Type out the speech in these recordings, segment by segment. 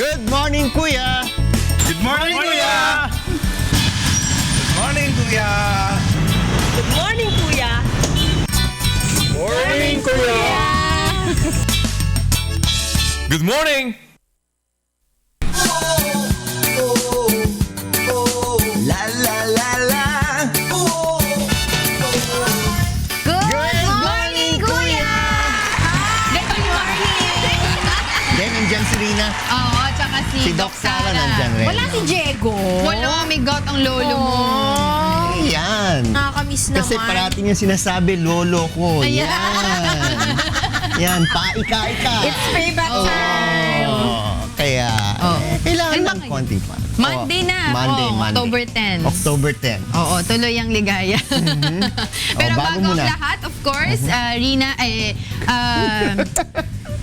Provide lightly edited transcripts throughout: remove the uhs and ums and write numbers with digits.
Good morning, Kuya! Good morning, Kuya! Good morning, Kuya! Good morning, Kuya! Morning, Kuya! Good morning! La la la la! Good morning, Kuya! Good morning! Then, nandiyan si Rina. Oo, tsaka Si Doc Sara nandiyan rin. Wala si Diego. Wala, may gout ang lolo mo. Ayan. Nakakamiss naman. Kasi parating niya sinasabi, lolo ko. Ayan. Yan. Yan, paika-ika. It's payback time. Kaya, Oh. kailangan Ano ba ng ngayon? konti pa. Monday na. Monday, Oh, Monday. October 10. October 10. Oo, tuloy ang ligaya. Pero Oh, bago bago ang muna. lahat, of course, Rina,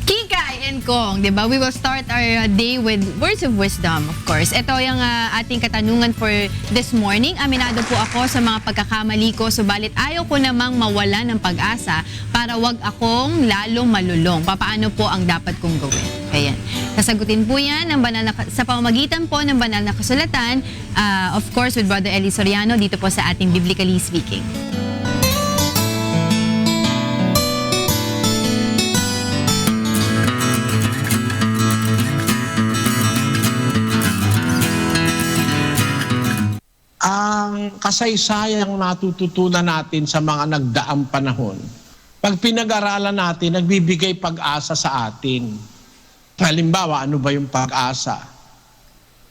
Kikay and Kong, di ba? We will start our day with words of wisdom, of course. Ito yung ating katanungan for this morning. Aminado po ako sa mga pagkakamali ko, subalit ayaw ko namang mawala ng pag-asa para wag akong lalong malulong. Papaano po ang dapat kong gawin? Ayan. Sasagutin po yan sa pamamagitan po ng banal na kasulatan, of course, with Brother Eli Soriano, dito po sa ating Biblically Speaking. Ang kasaysayang natututunan natin sa mga nagdaang panahon, pag pinag-aralan natin, nagbibigay pag-asa sa atin. Halimbawa, ano ba yung pag-asa?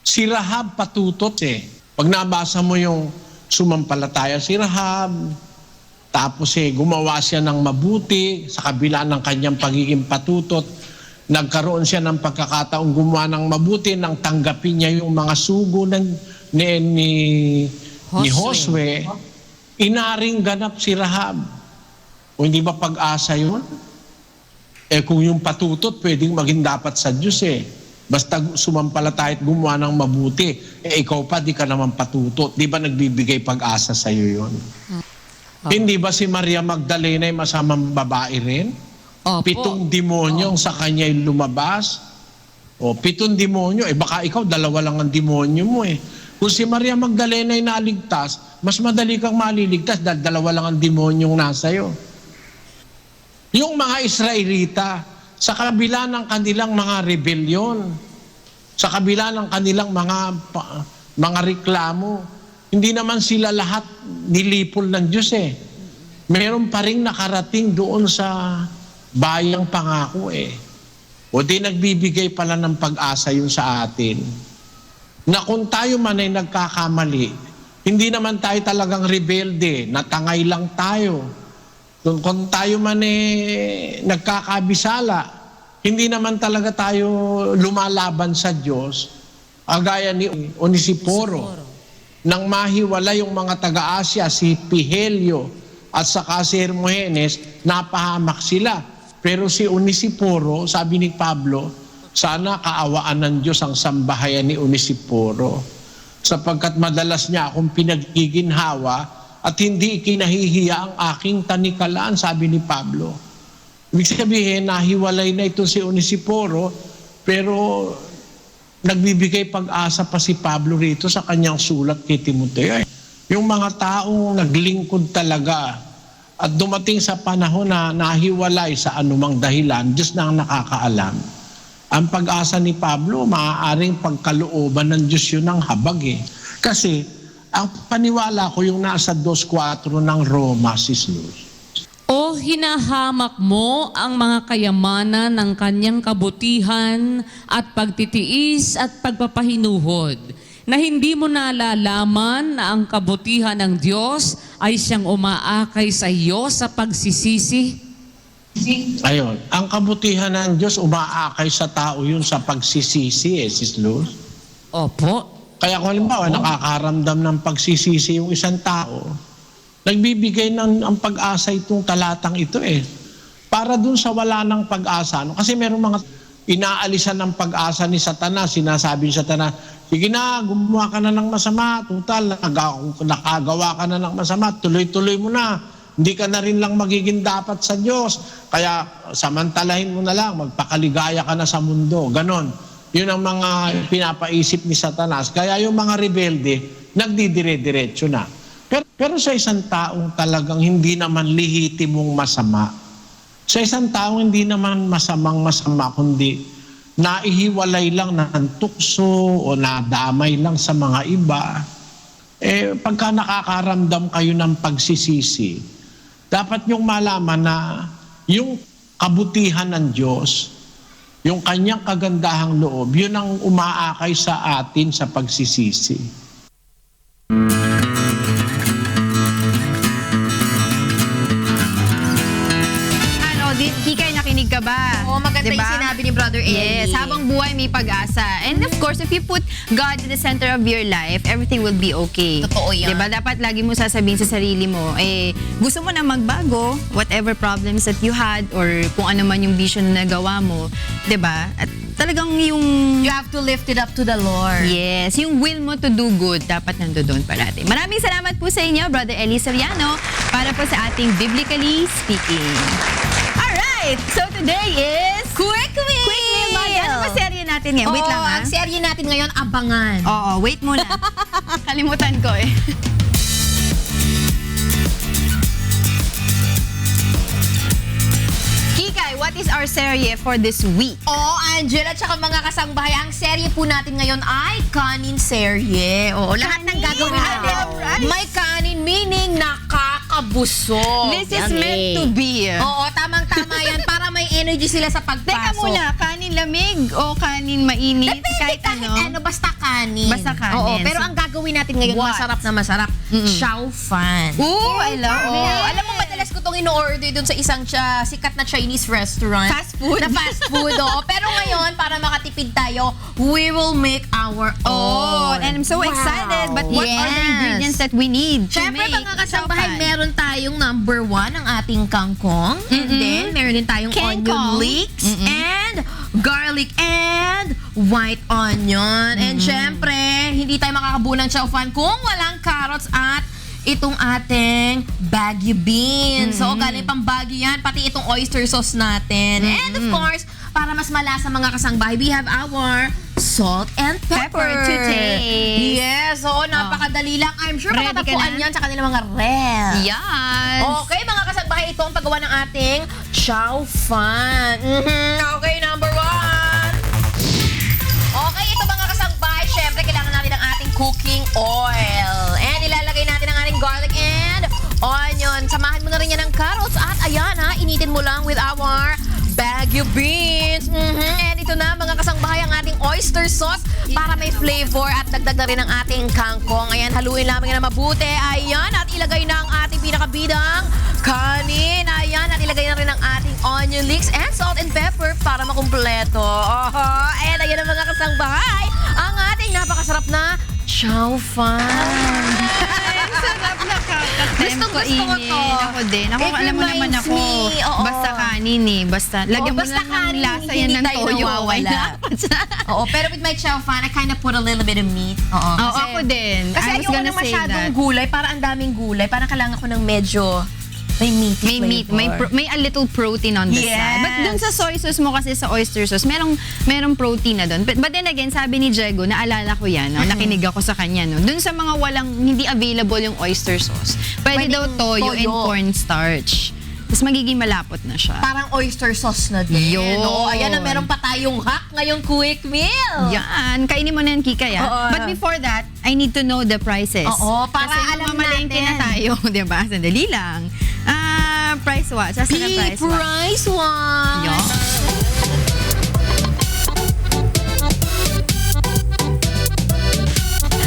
Si Rahab patutot eh. Pag nabasa mo yung sumampalataya si Rahab, tapos gumawa siya ng mabuti sa kabila ng kanyang pagiging patutot, nagkaroon siya ng pagkakataong gumawa ng mabuti nang tanggapin niya yung mga sugo ni Josue, inaring ganap si Rahab. O hindi ba pag-asa yun? Kung yung patutot, pwedeng maging dapat sa Diyos eh. Basta sumampalataya at gumawa ng mabuti, ikaw pa, di ka naman patutot. Di ba nagbibigay pag-asa sa iyo yun? Hindi ba si Maria Magdalena ay masamang babae rin? Opo. 7 demonyo sa kanya lumabas. O 7 demonyo, baka ikaw 2 lang ang demonyo mo eh. Kung si Maria Magdalena ay naligtas, mas madali kang maliligtas dahil 2 lang ang demonyong nasa iyo. Yung mga Israelita, sa kabila ng kanilang mga rebelyon, sa kabila ng kanilang mga reklamo, hindi naman sila lahat nilipol ng Diyos eh. Meron pa rin nakarating doon sa bayang pangako eh. O di nagbibigay pala ng pag-asa yun sa atin. Na kung tayo man ay nagkakamali, hindi naman tayo talagang rebelde, natangay lang tayo. Kung tayo man nagkakabisala, hindi naman talaga tayo lumalaban sa Diyos, agaya ni Onesiporo. Nang mahiwala yung mga taga-Asya, si Pihelio at saka si Hermogenes, napahamak sila. Pero si Onesiporo, sabi ni Pablo, sana kaawaan ng Diyos ang sambahayan ni Onesiporo, sapagkat madalas niya akong pinagiginhawa at hindi ikinahihiya ang aking tanikalaan, sabi ni Pablo. Ibig sabihin, nahiwalay na ito si Onesiporo, pero nagbibigay pag-asa pa si Pablo rito sa kanyang sulat kay Timoteo. Yung mga taong naglingkod talaga at dumating sa panahon na nahiwalay sa anumang dahilan, Diyos na ang nakakaalam. Ang pag-asa ni Pablo, maaaring pagkalooban ng Diyos yun ang habag eh. Kasi, ang paniwala ko yung nasa 2:4 ng Roma, Sis Luz. O hinahamak mo ang mga kayamanan ng kanyang kabutihan at pagtitiis at pagpapahinuhod, na hindi mo nalalaman na ang kabutihan ng Diyos ay siyang umaakay sa iyo sa pagsisisi? Ayun, ang kabutihan ng Diyos umaakay sa tao yun sa pagsisisi Sis Luz. Opo. Kaya kung halimbawa, nakakaramdam ng pagsisisi yung isang tao, nagbibigay ang pag-asa itong talatang ito eh. Para dun sa wala ng pag-asa. No? Kasi meron mga inaalisan ng pag-asa ni Satanas, sinasabi ni Satanas, sige na, gumawa ka na ng masama, total, nakagawa ka na ng masama, tuloy-tuloy mo na. Hindi ka na rin lang magiging dapat sa Diyos. Kaya samantalahin mo na lang, magpakaligaya ka na sa mundo. Ganon. Yun ang mga pinapaisip ni Satanas. Kaya yung mga rebelde, nagdidire-diretso na. Pero sa isang taong talagang hindi naman lihitimong masama, sa isang taong hindi naman masama, kundi naihiwalay lang ng tukso o nadamay lang sa mga iba, pagka nakakaramdam kayo ng pagsisisi, dapat yung malaman na yung kabutihan ng Diyos, yung kanyang kagandahang loob, yun ang umaakay sa atin sa pagsisisi. Kikay, nakinig ka ba? Oo, maganda Diba? yung sinabi ni Brother Eli. Yes, habang buhay may pag-asa. And of course, if you put God at the center of your life, everything will be okay. Totoo yan. Diba? Dapat lagi mo sasabihin sa sarili mo, gusto mo na magbago, whatever problems that you had, or kung ano man yung vision na nagawa mo, diba? At talagang yung... You have to lift it up to the Lord. Yes, yung will mo to do good, dapat nandoon parati. Maraming salamat po sa inyo, Brother Eli Soriano, para po sa ating Biblically Speaking. Alright, so today is... Quick Meal! Quick Meal, Buddy. Ano ba serye natin ngayon? Wait lang, ha? Ang serye natin ngayon, Abangan. Oo, wait muna. Kalimutan ko eh. Kikay, what is our serye for this week? Oo, Angela, tsaka mga kasangbahay, ang serye po natin ngayon ay kanin serye. Oo, lahat ng Kanin. gagawin natin, Alright. may kanin, meaning nakakabusog. This is Yan meant to be. Oo, tamang-tama yan para may energy sila sa pagpasok. Teka muna, kanin lamig o kanin mainit? Depende kahit ano, basta kanin. Basta kanin. Oo, pero ang gagawin natin ngayon, What? masarap na masarap. Chow fan. Ooh, I love Oo. it. Alam mo, madalas ko itong in-order dun sa isang sikat na Chinese restaurant. Fast food. Na fast food, oo. Pero ngayon, para makatipid tayo, we will make our Oh, own. and I'm so Wow. excited. But what are the Yes. ingredients that we need to Siyempre, make mga kasambahay, chow fan? meron tayong number 1, ang ating kangkong. And then, meron din tayong onion Kangkong. leeks and garlic and white onion. And syempre, hindi tayo makakabuo ng chow fan kung walang carrots at itong ating Baguio beans. So, galing pang Baguio yan, pati itong oyster sauce natin. And of course, para mas malasa mga kasangbahay, we have our salt and pepper. Pepper to taste. Yes, oo, napakadali lang. I'm sure Ready ka makatapuan na? yan sa kanilang mga ref. Yes. Okay, mga kasangbahay, ito ang paggawa ng ating chow fan. Okay, number 1. Okay, ito mga kasangbahay, syempre kailangan natin ng ating cooking oil. And ilalagay natin ang ating garlic and onion. Samahan mo na rin yan ng carrots. At ayan ha, initin mo lang with our Baguio beans. And ito na mga kasangbahay, ang ating oyster sauce para may flavor at dagdag na rin ang ating kangkong. Ayan, haluin lamang yan na mabuti. Ayan, at ilagay na ang ating pinakabidang kanin. Ayan, at ilagay na rin ang ating onion leeks and salt and pepper para makumpleto. And ayan ang mga kasangbahay, ang ating napakasarap na chow fan. Sarap na Gustong-gusto ko kainin. to. Ako din. Ako, It alam mo naman reminds ako. me, oo. Basta kanin eh. Basta, lagyan mo basta lang ng kanin, lasa yan hindi ng tayo toyo. nawawala. Oo, pero with my chow fan, I kind of put a little bit of meat. Oo, Oo, ako din. Kasi I was ayoko gonna ng say masyadong that. gulay, para ang daming gulay. Parang kailangan ko ng medyo may meaty May meat, may a little protein on the Yes. side. But dun sa soy sauce mo kasi sa oyster sauce, merong protein na dun. But then again, sabi ni Diego, naalala ko yan, no? Nakinig ako sa kanya, no? Dun sa mga hindi available yung oyster sauce, pwede daw Pwedeng toyo and toyo. cornstarch. Tapos magiging malapot na siya. Parang oyster sauce na din. Yun. Oo, ayan na, meron pa tayong hack ngayong quick meal. Yan, kainin mo na yan, Kika, ya. Oo. But before that, I need to know the prices. Oo, para Kasi alam mamalengke natin. na tayo, di ba? Sandali lang. Price watch. Saan na price watch? Price watch. Yan.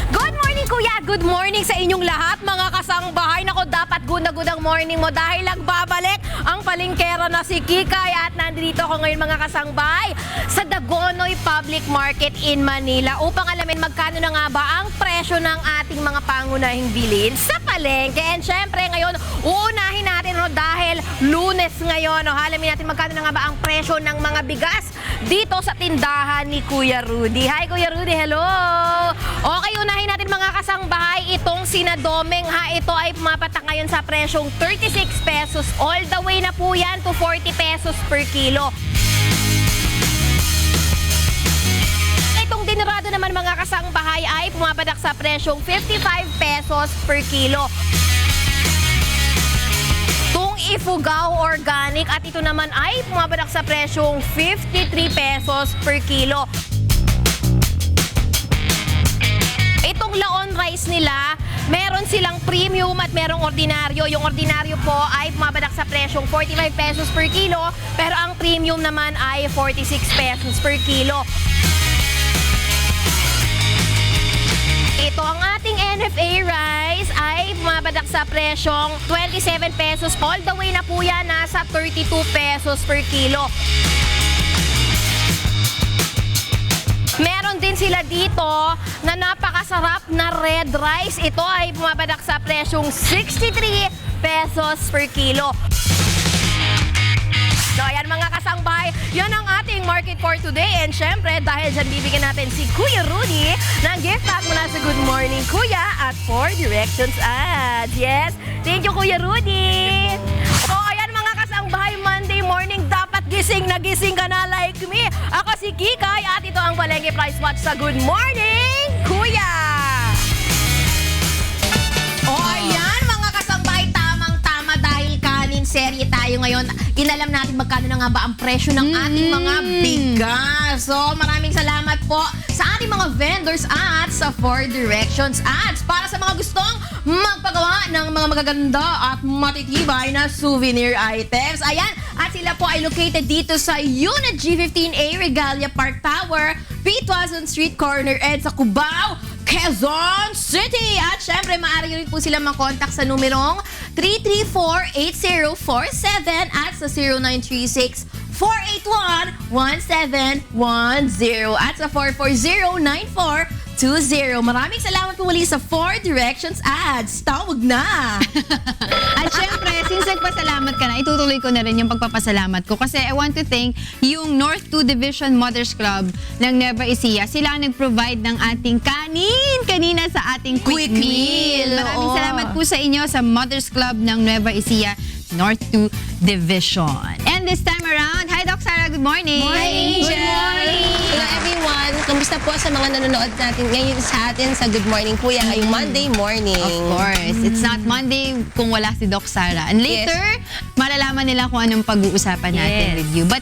Good morning, Kuya! Good morning sa inyong lahat, mga kasangbahay. Nako, dapat good na good ang morning mo dahil nagbabalik ang palengkera na si Kikay at nandito ako ngayon, mga kasangbahay, sa Dagonoy Public Market in Manila upang alamin magkano na nga ba ang presyo ng ating mga pangunahing bilhin sa palengke. And syempre, ngayon, uunahin natin dahil Lunes ngayon. Alamin natin magkano na nga ba ang presyo ng mga bigas dito sa tindahan ni Kuya Rudy. Hi, Kuya Rudy. Hello! Okay, unahin natin mga kasangbahay itong sinadomeng ha. Ito ay pumapatak ngayon sa presyong 36 pesos. All the way na po yan to 40 pesos per kilo. tinurado naman mga kasangbahay ay pumapadak sa presyong 55 pesos per kilo. Tung Ifugao Organic at ito naman ay pumapadak sa presyong 53 pesos per kilo. Itong Laon rice nila, meron silang premium at merong ordinaryo. Yung ordinaryo po ay pumapadak sa presyong 45 pesos per kilo, pero ang premium naman ay 46 pesos per kilo. Ito ang ating NFA rice ay pumapadak sa presyong 27 pesos. All the way na po yan, nasa 32 pesos per kilo. Meron din sila dito na napakasarap na red rice. Ito ay pumapadak sa presyong 63 pesos per kilo. So ayan mga kasangbahay, yan ang ating market for today. And syempre, dahil dyan bibigyan natin si Kuya Rudy ng gift pack mula sa Good Morning Kuya at 4 Directions Ads. Yes, thank you Kuya Rudy. So ayan mga kasangbahay, Monday morning dapat gising na gising ka na like me. Ako si Kikay at ito ang Palengke Price Watch sa Good Morning Kuya. O ayan mga kasangbahay, tamang-tama dahil kanin serye tayo ngayon. Inalam natin magkano na nga ba ang presyo ng ating mga bigas. So maraming salamat po sa ating mga vendors at sa 4 Directions Ads para sa mga gustong magpagawa ng mga magaganda at matitibay na souvenir items. Ayan, at sila po ay located dito sa Unit G15A Regalia Park Tower, P2000 Street Corner Ed sa Cubao, Quezon City. At syempre, maaari rin po sila makontak sa numerong 334-8047 at sa 0936-481-1710 at sa 440-9420. Maraming salamat po muli sa 4 Directions Ads. Tawag na! At syempre, since nagpasalamat ka na, itutuloy ko na rin yung pagpapasalamat ko kasi I want to thank yung North 2 Division Mothers Club ng Nueva Ecija. Sila ang nag-provide ng ating kanin kanina sa ating quick meal. Maraming Oo. salamat po sa inyo sa Mothers Club ng Nueva Ecija, North 2 Division. And this time around, hi Doc Sara, good morning! Good morning! Hello everyone! Kamusta po sa mga nanonood natin ngayon sa atin sa Good Morning Kuya ngayong Monday morning? Of course. It's not Monday kung wala si Doc Sara. And later, malalaman nila kung anong pag-uusapan natin Yes. with you. But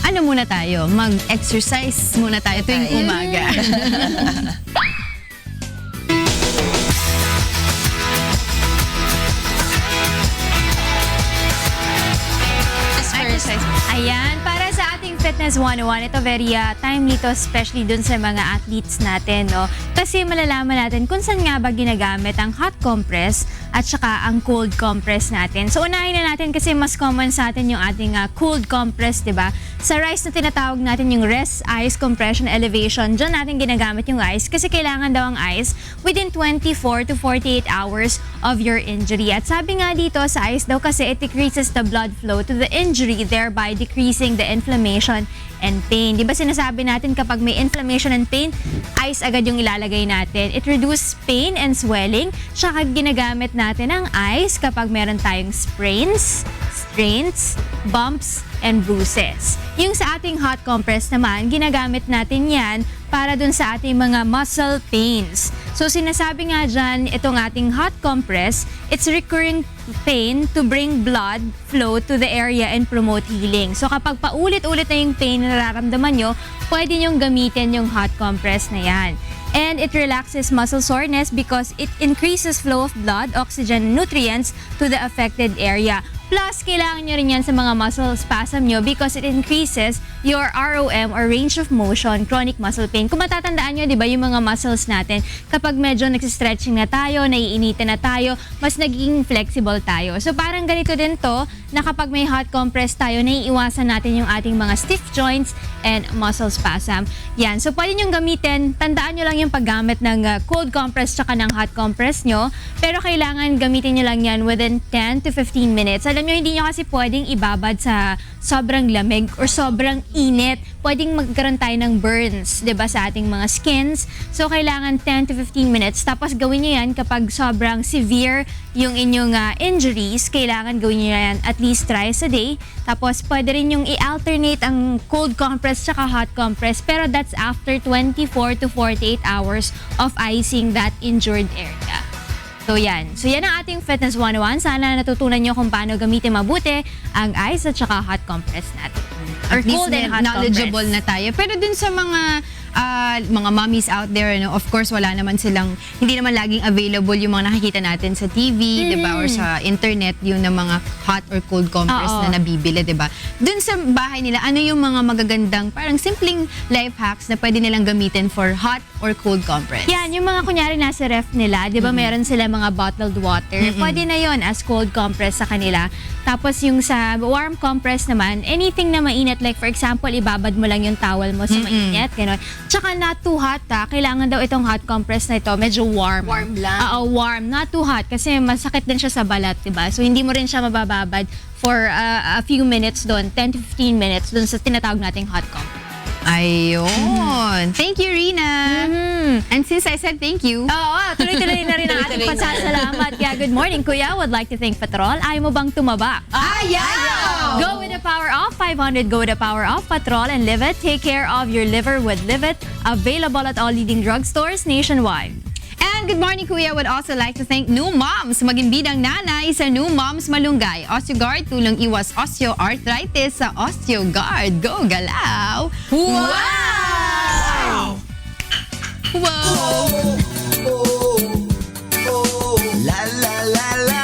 ano muna tayo? Mag-exercise muna tayo tuwing umaga. First, Ayan, para sa ating Fitness 101, ito very timely to, especially dun sa mga athletes natin, no? Kasi malalaman natin kung saan nga ba ginagamit ang hot compress at saka ang cold compress natin. So unahin na natin kasi mas common sa atin yung ating cold compress, di ba? Sa rice na tinatawag natin yung rest ice compression elevation, dyan natin ginagamit yung ice kasi kailangan daw ang ice within 24 to 48 hours of your injury. At sabi nga dito sa ice daw kasi it decreases the blood flow to the injury, thereby decreasing the inflammation and pain. Di ba sinasabi natin kapag may inflammation and pain, ice agad yung ilalagay natin. It reduces pain and swelling. Tsaka ginagamit natin ang ice kapag meron tayong sprains, strains, bumps, and bruises. Yung sa ating hot compress naman, ginagamit natin yan para dun sa ating mga muscle pains. So sinasabi nga dyan, itong ating hot compress, it's recurring pain to bring blood flow to the area and promote healing. So kapag paulit-ulit na yung pain na nararamdaman nyo, pwede nyong gamitin yung hot compress na yan. And it relaxes muscle soreness because it increases flow of blood, oxygen, and nutrients to the affected area. Plus, kailangan nyo rin yan sa mga muscle spasm nyo because it increases your ROM or range of motion, chronic muscle pain. Kung matatandaan nyo, di ba, yung mga muscles natin, kapag medyo nagsistretching na tayo, naiinitan na tayo, mas nagiging flexible tayo. So parang ganito din to, na kapag may hot compress tayo, naiiwasan natin yung ating mga stiff joints and muscle spasm. Yan. So pwede nyong gamitin, tandaan nyo lang yung paggamit ng cold compress tsaka ng hot compress nyo, pero kailangan gamitin nyo lang yan within 10 to 15 minutes. Alam nyo, hindi nyo kasi pwedeng ibabad sa sobrang lamig or sobrang init. pwedeng magkaroon tayo ng burns, 'di ba, sa ating mga skins. So kailangan 10 to 15 minutes. Tapos gawin niyo 'yan kapag sobrang severe yung inyong injuries, kailangan gawin niyo 'yan at least thrice a day. Tapos pwede rin yung i-alternate ang cold compress tsaka hot compress, pero that's after 24 to 48 hours of icing that injured area. So yan ang ating Fitness 101. Sana natutunan nyo kung paano gamitin mabuti ang ice at saka hot compress natin. Or At least cold and hot knowledgeable compress. na tayo. Pero dun sa mga mommies out there, of course, hindi naman laging available yung mga nakikita natin sa TV, di ba? Or sa internet, yung na mga hot or cold compress Oo. na nabibili, di ba? Dun sa bahay nila, ano yung mga magagandang, parang simpleng life hacks na pwede nilang gamitin for hot or cold compress? Yan, yung mga kunyari nasa ref nila, di ba meron sila mga bottled water. Pwede na yon as cold compress sa kanila. Tapos yung sa warm compress naman, anything na mainit, like for example, ibabad mo lang yung towel mo sa mainit, gano'n. Tsaka not too hot kailangan daw itong hot compress na ito, medyo warm. Warm lang. Oo, warm. Not too hot kasi masakit din siya sa balat, di ba? So hindi mo rin siya mabababad for a few minutes doon, 10 to 15 minutes doon sa tinatawag nating hot compress. Ayun. Thank you, Rina. And since I said thank you, Oo, tuloy-tuloy na rin ang ating pasasalamat. Kaya good morning, Kuya. Would like to thank Patrol. Ayaw mo bang tumaba? Ayaw! Go with the power of 500. Go with the power of Patrol and Live It. Take care of your liver with Live It. Available at all leading drugstores nationwide. and good morning, Kuya. Would also like to thank New Moms, maging bidang nanay sa New Moms Malunggay. OsteoGuard, tulong iwas osteoarthritis sa OsteoGuard. Go, galaw! Wow! Wow! La la la la.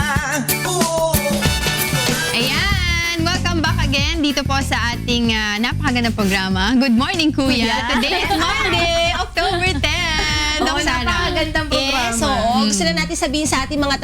Ayan! Welcome back again dito po sa ating napakagandang programa. Good morning, Kuya. Today is Monday, October 10. Oo, napakagandang programa. Yes, oo. Gusto na natin sabihin sa ating mga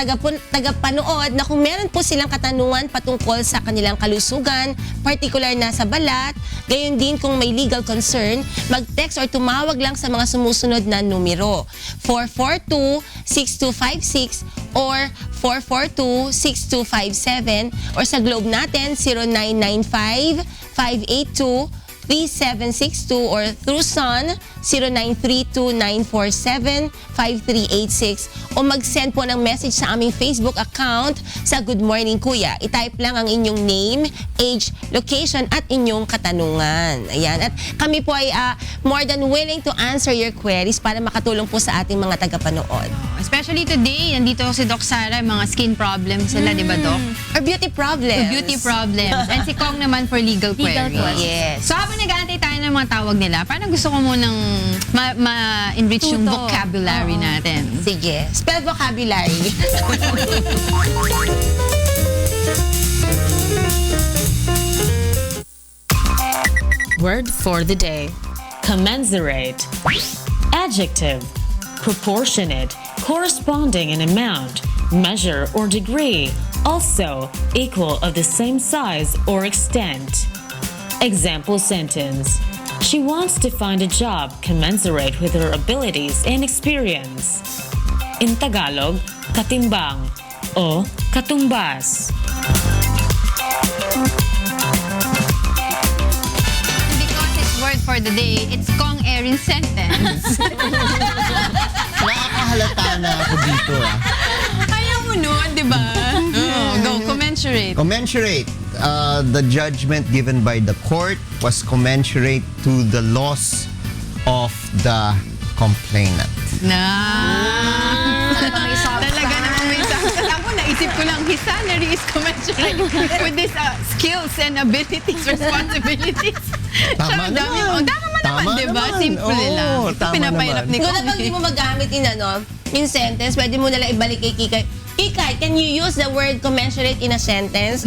tagapanood na kung meron po silang katanungan patungkol sa kanilang kalusugan, particular na sa balat, gayon din kung may legal concern, mag-text or tumawag lang sa mga sumusunod na numero. 442-6256 or 442-6257 or sa Globe natin 0995-582-3762 or through Sun 0932-947-5386 o mag-send po ng message sa aming Facebook account sa Good Morning Kuya. I-type lang ang inyong name, age, location at inyong katanungan. Ayan. At kami po ay more than willing to answer your queries para makatulong po sa ating mga tagapanood. Especially today, nandito si Doc Sara, mga skin problems sila, di ba, Doc? Or beauty problems. Beauty problems. And si Kong naman for legal Legal queries. queries. Yes. So habang nag-aantay tayo ng mga tawag nila, parang gusto ko munang ma-enrich yung Tuto. vocabulary natin. Sige. Spell vocabulary. Word for the day. Commensurate. Adjective. Proportionate, corresponding in amount, measure, or degree, also equal of the same size or extent. Example sentence. She wants to find a job commensurate with her abilities and experience. In Tagalog, katimbang o katumbas. Because it's word for the day, it's Kong Erin sentence. Nakakahalata na ako dito Ayaw mo nun, di ba? Go, commensurate. Commensurate. The judgment given by the court was commensurate to the loss of the complainant. Talaga naman may sakit. Ako naisip ko lang, his salary is commensurate with his skills and abilities, responsibilities. Tama Siya, dami naman. mo. Tama mo Tama naman, di ba? naman. Simple Oo, lang. Ito tama pinapahirap naman. ni Kung Kong. naman di mo magamit in sentence, pwede mo nalang ibalik kay Kikay. Kikay, can you use the word commensurate in a sentence?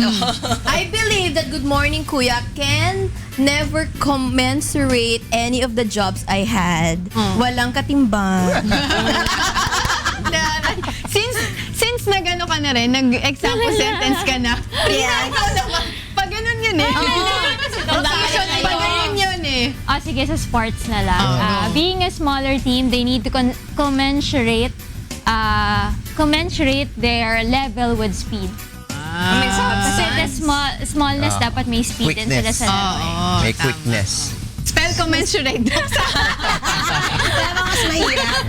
I believe that Good Morning Kuya can never commensurate any of the jobs I had. Walang katimbang. Since nag-ano ka na rin, nag-example sentence ka na. Yeah. Pag ganun yun eh. Pag ganun yun eh. Sige, sa sports na lang. Being a smaller team, they need to commensurate their level with speed. Kasi the smallness dapat may speed din sila Quickness. sa level. May quickness. Spell commensurate. Kaya ba mas mahirap?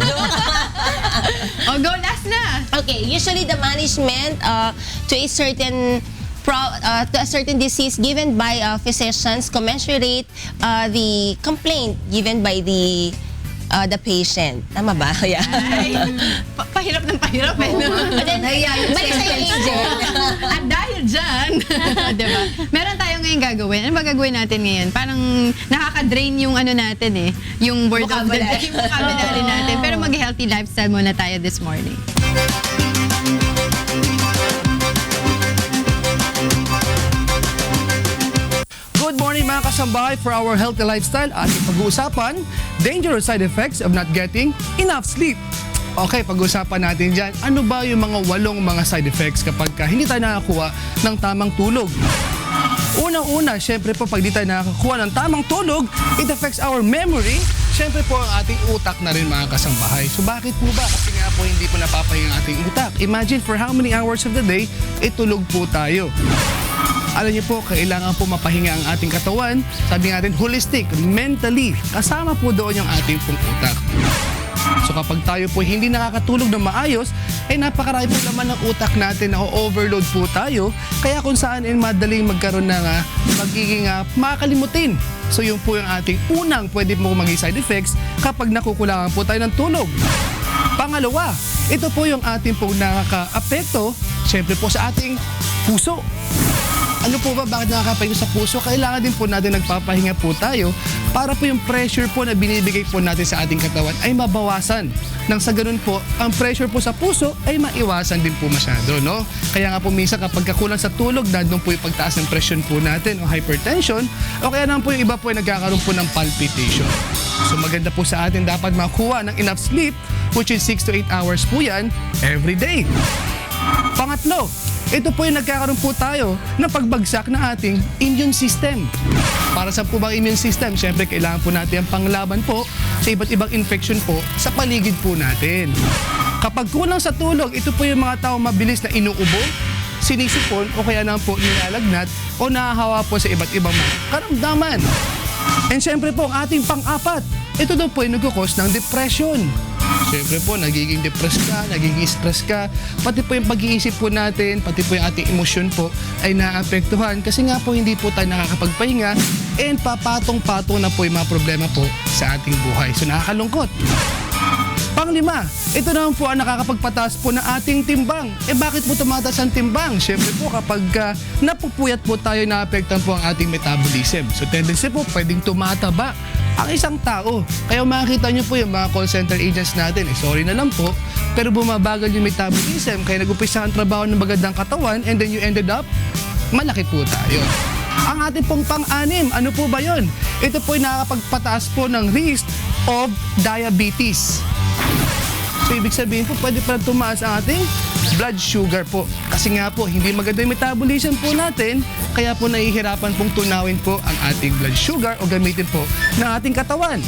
O, go last na. Okay, usually the management to a certain disease given by physicians commensurate the complaint given by the patient. Tama ba? Yeah. Ay, pahirap ng pahirap eh. No? Balik sa'yo, Angel. At dahil dyan, diba? Meron tayo ngayon gagawin. Ano ba gagawin natin ngayon? Parang nakaka-drain yung ano natin eh. Yung word of the day, yung vocabulary natin. Pero mag-healthy lifestyle muna tayo this morning. Good morning mga kasambahay. For our healthy lifestyle, ating pag-uusapan, dangerous side effects of not getting enough sleep. Okay, pag-uusapan natin dyan, ano ba yung mga 8 mga side effects kapag hindi tayo nakakuha ng tamang tulog? Unang-una, syempre po pag di tayo nakakakuha ng tamang tulog, it affects our memory. Syempre po ang ating utak na rin mga kasambahay. So bakit po ba? Kasi nga po hindi po napapahinga ang ating utak. Imagine for how many hours of the day, itulog po tayo. Alam niyo po, kailangan po mapahinga ang ating katawan. Sabi natin, holistic, mentally. Kasama po doon yung ating pong utak. So kapag tayo po hindi nakakatulog na maayos, napakarami po naman ng utak natin na overload po tayo. Kaya kung saan madaling magkaroon ng magiging makakalimutin. So yun po yung ating unang pwede po maging side effects kapag nakukulangan po tayo ng tulog. Pangalawa, ito po yung ating po nakaka-apekto, syempre po sa ating puso. Ano po ba? Bakit nakakapagod sa puso? Kailangan din po natin nagpapahinga po tayo para po yung pressure po na binibigay po natin sa ating katawan ay mabawasan. Nang sa ganun po, ang pressure po sa puso ay maiwasan din po masyado, no? Kaya nga po minsan kapag kakulang sa tulog, nandun po yung pagtaas ng presyon po natin o hypertension, o kaya naman po yung iba po ay nagkakaroon po ng palpitation. So maganda po sa atin dapat makuha ng enough sleep, which is 6 to 8 hours po yan every day. Pangatlo, ito po yung nagkakaroon po tayo ng pagbagsak ng ating immune system. Para sa po bang immune system, syempre kailangan po natin ang panglaban po sa iba't ibang infection po sa paligid po natin. Kapag kulang sa tulog, ito po yung mga tao mabilis na inuubo, sinisipon o kaya naman po nilalagnat o nahahawa po sa iba't ibang mga karamdaman. And syempre po, ang ating pang-apat, ito daw po yung nagkukos ng depression. Siyempre po, nagiging depressed ka, nagiging stress ka, pati po yung pag-iisip po natin, pati po yung ating emosyon po ay naapektuhan kasi nga po hindi po tayo nakakapagpahinga and papatong-patong na po yung mga problema po sa ating buhay. So nakakalungkot. Panglima, ito naman po ang nakakapagpataas po ng ating timbang. Bakit po tumataas ang timbang? Siyempre po kapag napupuyat po tayo, naapektuhan po ang ating metabolism. So tendency po, pwedeng tumataba ang isang tao. Kaya makikita nyo po yung mga call center agents natin, sorry na lang po, pero bumabagal yung metabolism, kaya nag-upisa ang trabaho ng magandang katawan and then you ended up, malaki po tayo. Ang ating pong pang-anim, ano po ba yun? Ito po yung nakakapagpataas po ng risk of diabetes. So ibig sabihin po, pwede pa tumaas ang ating blood sugar po. Kasi nga po, hindi maganda yung metabolism po natin, kaya po nahihirapan pong tunawin po ang ating blood sugar o gamitin po ng ating katawan.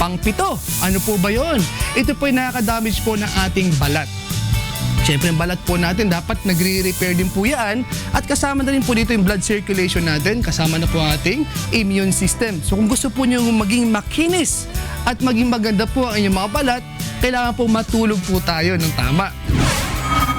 Pang-pito, ano po ba yun? Ito po yung nakaka-damage po ng ating balat. Siyempre, ang balat po natin, dapat nagre-repair din po yan. At kasama na rin po dito yung blood circulation natin. Kasama na po ang ating immune system. So kung gusto po nyo maging makinis at maging maganda po ang inyong mga balat, kailangan po matulog po tayo ng tama.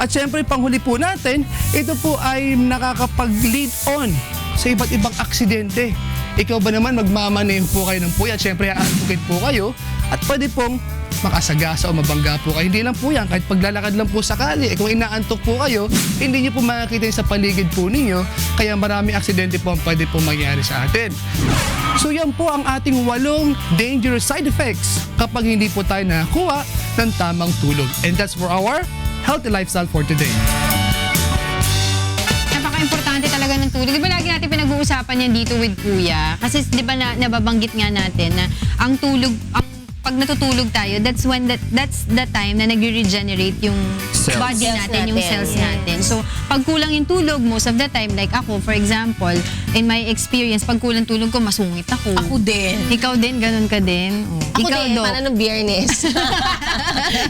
At siyempre, panghuli po natin, ito po ay nakakapag-lead on sa iba't ibang aksidente. Ikaw ba naman magmamaneho po kayo ng puyat? Siyempre, aantukin po kayo at pwede pong makasagasa o mabangga po kayo. Hindi lang po yan, kahit paglalakad lang po sa kali. Kung inaantok po kayo, hindi niyo po makikita sa paligid po ninyo, kaya marami aksidente po ang pwede po mangyari sa atin. So yan po ang ating 8 dangerous side effects kapag hindi po tayo nakakuha ng tamang tulog. And that's for our healthy lifestyle for today. Napaka-importante talaga ng tulog. Di ba lagi natin pinag-uusapan yan dito with Kuya? Kasi di ba nababanggit nga natin na ang tulog, pag natutulog tayo, that's the time na nag-regenerate yung body Cells natin, yung natin. cells natin. So, pag kulang yung tulog, most of the time, like ako, for example, in my experience, pag kulang tulog ko, masungit ako. Ako din. Ikaw din, ganun ka din. Ako Ikaw, din, Doc. parang nung Biyernes.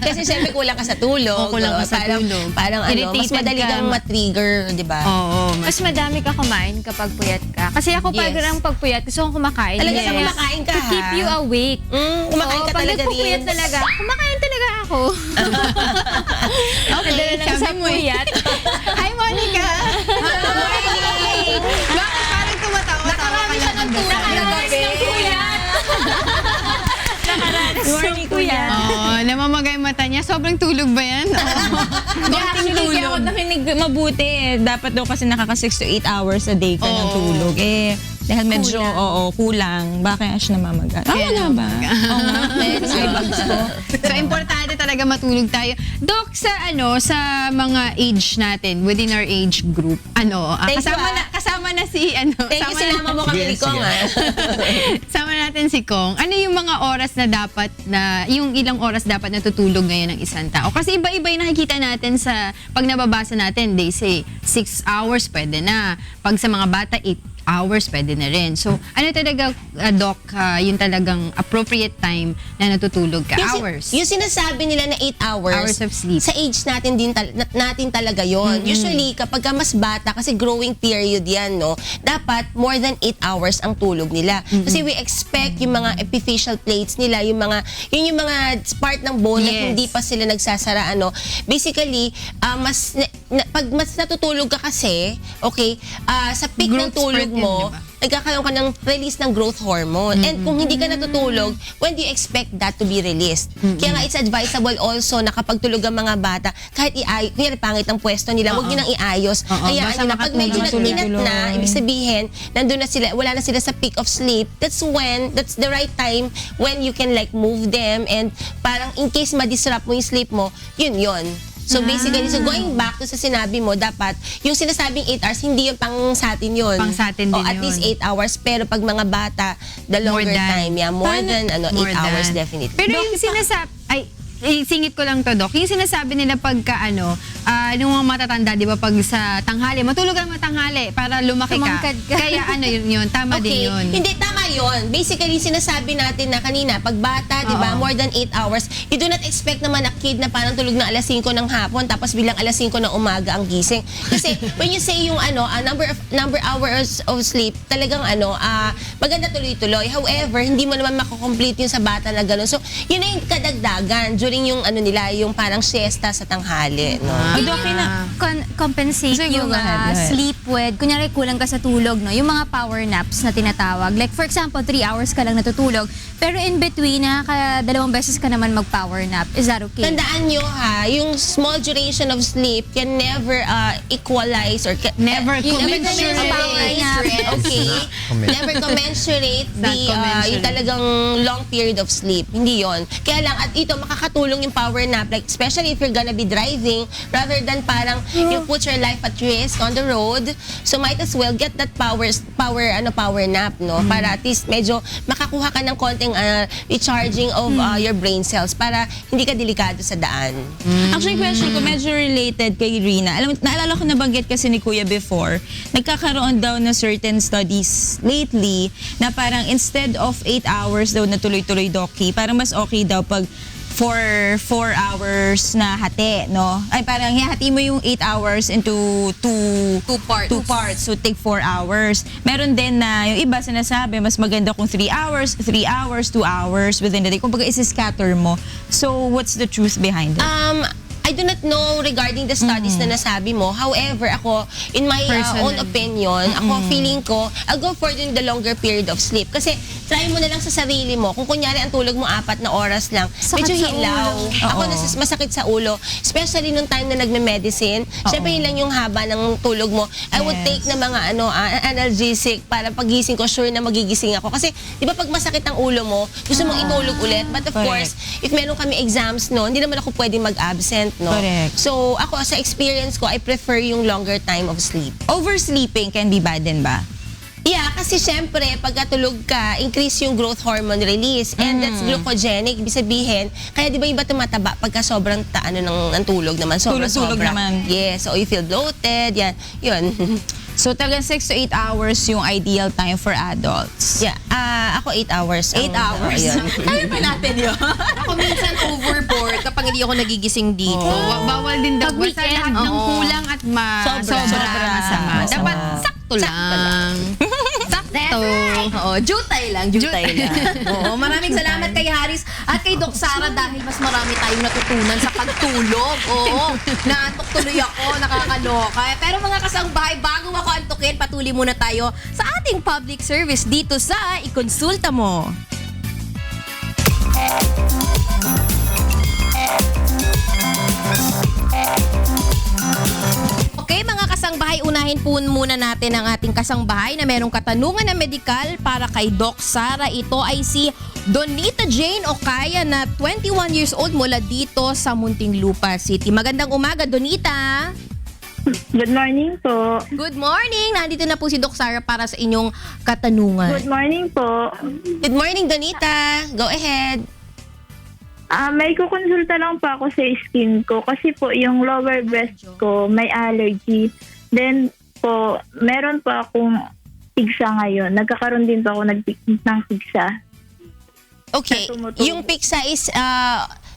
Kasi syempre kulang ka sa tulog. Kulang ka sa parang, tulog. Parang mas Irritated madali ka. kang matrigger, di ba? Oo. Mas madami ka kumain kapag puyat ka. Kasi ako pag Yes. lang pagpuyat, gusto kong kumakain. Talaga Yes. sa kumakain ka, To keep ha? you awake. Kumakain ka pag talaga nagpupuyat rin. talaga, kumakain talaga ako. Okay, Nadala lang sa sabi mo eh. puyat. Hi, Monica! Morning! Bakit parang tumatawa-tawa ka lang ng Nakaranas ng puyat. Nakaranas ng puyat. Oo, namamagay mata niya. Sobrang tulog ba yan? Konting Actually, ako tulog. nakinig mabuti eh. Dapat daw kasi nakaka 6 to 8 hours a day ka ng Oo. tulog. Eh, dahil medyo, kulang. Bakit siya namamaga? Tama nga ba? Oo nga. Sa eyebags ko. So, importante talaga matulog tayo. Doc, sa mga age natin, within our age group, Thank you, kasama na si, Thank you, sinama mo kami ni Sige, Kong, sige. sama natin si Kong. Ano yung mga oras na dapat yung ilang oras dapat natutulog ngayon ng isang tao? Kasi iba-iba yung nakikita natin pag nababasa natin, they say 6 hours pwede na. Pag sa mga bata, 8 hours pwede na rin. So, ano talaga, Doc, yung talagang appropriate time na natutulog ka? Hours. Yung sinasabi nila na 8 hours, Hours of sleep. sa age natin din natin talaga yon. Usually, kapag ka mas bata, kasi growing period yan, no? Dapat more than 8 hours ang tulog nila. Kasi we expect yung mga epiphyseal plates nila, yun yung mga part ng bone na Yes. hindi pa sila nagsasara, Basically, pag mas natutulog ka kasi, okay, sa peak ng Growth tulog spurt yun, mo, di ba? nagkakaroon ka ng release ng growth hormone. And kung hindi ka natutulog, when do you expect that to be released? Kaya nga it's advisable also na kapag tulog ang mga bata, kahit kunyari pangit ang pwesto nila, huwag nyo nang iayos. Hayaan basta nyo na. Pag medyo makatulog, nag-inat na, tuloy-tuloy. ibig sabihin, nandun na sila, wala na sila sa peak of sleep. That's the right time when you can like move them and parang in case ma-disrupt mo yung sleep mo, yun. So basically, going back to sa sinabi mo, dapat yung sinasabing 8 hours, hindi yung pang sa atin yun. Pang sa atin din At yun. least 8 hours. Pero pag mga bata, the longer time. Yeah, more than 8 hours definitely. Pero yung singit ko lang to, Doc. Yung sinasabi nila pagka nung mga matatanda, di ba, pag sa tanghali, matulog ka naman tanghali para lumaki ka. Tumangkad ka. Kaya yun, tama din yun. Hindi, tama yun. Basically, sinasabi natin na kanina, pag bata, di ba, more than 8 hours, you do not expect naman a kid na parang tulog na alas 5 ng hapon, tapos bilang alas 5 ng umaga ang gising. Kasi, when you say yung number hours of sleep, talagang maganda tuloy-tuloy. However, hindi mo naman makakomplete yung sa bata na gano'n. So, yun na yung kadagdagan during yung yung parang siesta sa tanghali, no? Yun yung compensate Sige, yung go ahead. sleep with, kunyari kulang ka sa tulog, no? Yung mga power naps na tinatawag. Like for example, 3 hours ka lang natutulog, pero in between, dalawang beses ka naman mag-power nap. Is that okay? Tandaan nyo yung small duration of sleep can never equalize or Never yung commensurate. power nap, okay? Never commensurate yung talagang long period of sleep. Hindi yon. Kaya lang, at ito, makakatulong yung power nap, like especially if you're gonna be driving, rather than parang you put your life at risk on the road, so might as well get that power nap, no? Para at least medyo makakuha ka ng konting recharging of your brain cells para hindi ka delikado sa daan. Actually, question ko, medyo related kay Rina. Naalala ko nabanggit kasi ni Kuya before, nagkakaroon daw na certain studies lately na parang instead of 8 hours daw na tuloy-tuloy doki, parang mas okay daw pag 4 hours na hati, no? Ay, parang hati mo yung 8 hours into two parts. So, take 4 hours. Meron din na yung iba sinasabi, mas maganda kung 3 hours, 2 hours within the day. Kung baga isi-scatter mo. So, what's the truth behind it? I do not know regarding the studies na nasabi mo. However, ako, in my own opinion, ako feeling ko, I'll go for the longer period of sleep. Kasi try mo na lang sa sarili mo. Kung kunyari ang tulog mo 4 na oras lang, Sakit medyo sa hilaw. ulo. Ako masakit sa ulo. Especially nung time na nagme-medicine. Siyempre, yun lang yung haba ng tulog mo. I would take na mga analgesic para pagising ko, sure na magigising ako. Kasi, di ba pag masakit ang ulo mo, gusto mong itulog ulit. But of course, if meron kami exams, no, hindi naman ako pwedeng mag-absent, no? Correct. So, ako, sa experience ko, I prefer yung longer time of sleep. Oversleeping can be bad din ba? Yeah, kasi syempre, pagkatulog ka, increase yung growth hormone release. And that's glucogenic. Ibig sabihin, kaya di ba iba tumataba pagka sobrang ng tulog naman. Tulog naman. Yes, so you feel bloated, yan. Yun. So talagang 6 to 8 hours yung ideal time for adults. Yeah, ako 8 hours. 8 hours. Kaya pa natin yun. Ako minsan overboard kapag hindi ako nagigising dito. Bawal din daw. Pag Basta weekend, lahat ng oo. kulang at sobra masama. Dapat sakto lang. Sakto. Oo, jutay lang. Oo, maraming salamat kay Haris at kay Doc Sara dahil mas marami tayong natutunan sa pagtulog. Oo, naantok tuloy ako, nakakaloka. Pero mga kasangbahay, bago ako antukin, patuloy muna tayo sa ating public service dito sa Ikonsulta Mo. Okay, mga kasangbahay, unahin po muna natin ang ating kasangbahay na merong katanungan na medikal para kay Doc Sara. Ito ay si Donita Jane Okaya na 21 years old mula dito sa Muntinlupa City. Magandang umaga, Donita. Good morning po. Good morning. Nandito na po si Doc Sara para sa inyong katanungan. Good morning po. Good morning, Donita. Go ahead. May kukonsulta lang po ako sa skin ko kasi po yung lower breast ko may allergy. Then po, meron po akong pigsa ngayon. Nagkakaroon din po ako ng pigsa. Okay, yung PICSA is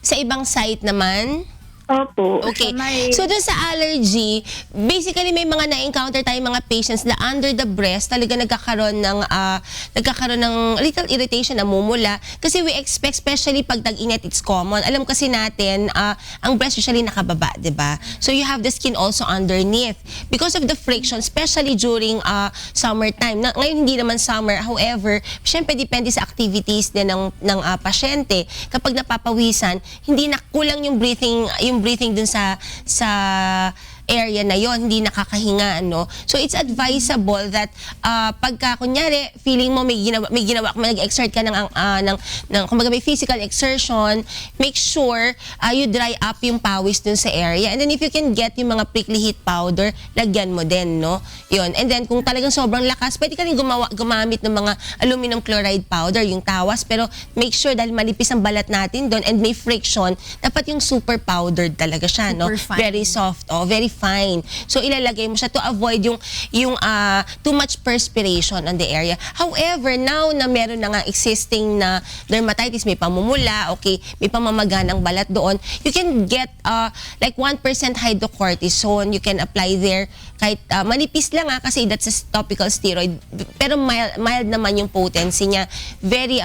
sa ibang site naman? Opo. Okay. So, So, dun sa allergy, basically may mga na-encounter tayong mga patients na under the breast talaga nagkakaroon ng little irritation, namumula. Kasi we expect, especially pag tag-init, it's common. Alam kasi natin, ang breast usually nakababa, di ba? So, you have the skin also underneath. Because of the friction, especially during summertime. Ngayon, hindi naman summer. However, syempre, depende sa activities din ng pasyente. Kapag napapawisan, hindi na kulang yung breathing dun sa area na yon, hindi nakakahinga, no? So it's advisable that pagka kunyari feeling mo may ginawa nag-exert ka ng kumbaga may physical exertion, make sure you dry up yung pawis dun sa area. And then if you can get yung mga prickly heat powder, lagyan mo din, no? Yun. And then kung talagang sobrang lakas, pwede ka rin gumamit ng mga aluminum chloride powder, yung tawas, pero make sure dahil malipis ang balat natin doon and may friction, dapat yung super powdered talaga siya, no? Super fine. Very soft, very fine. So ilalagay mo siya to avoid yung too much perspiration on the area. However, now na meron na nga existing na dermatitis, may pamumula, okay, may pamamaga ng balat doon, you can get like 1% hydrocortisone, you can apply there kahit manipis lang kasi that's a topical steroid, pero mild naman yung potency niya. Very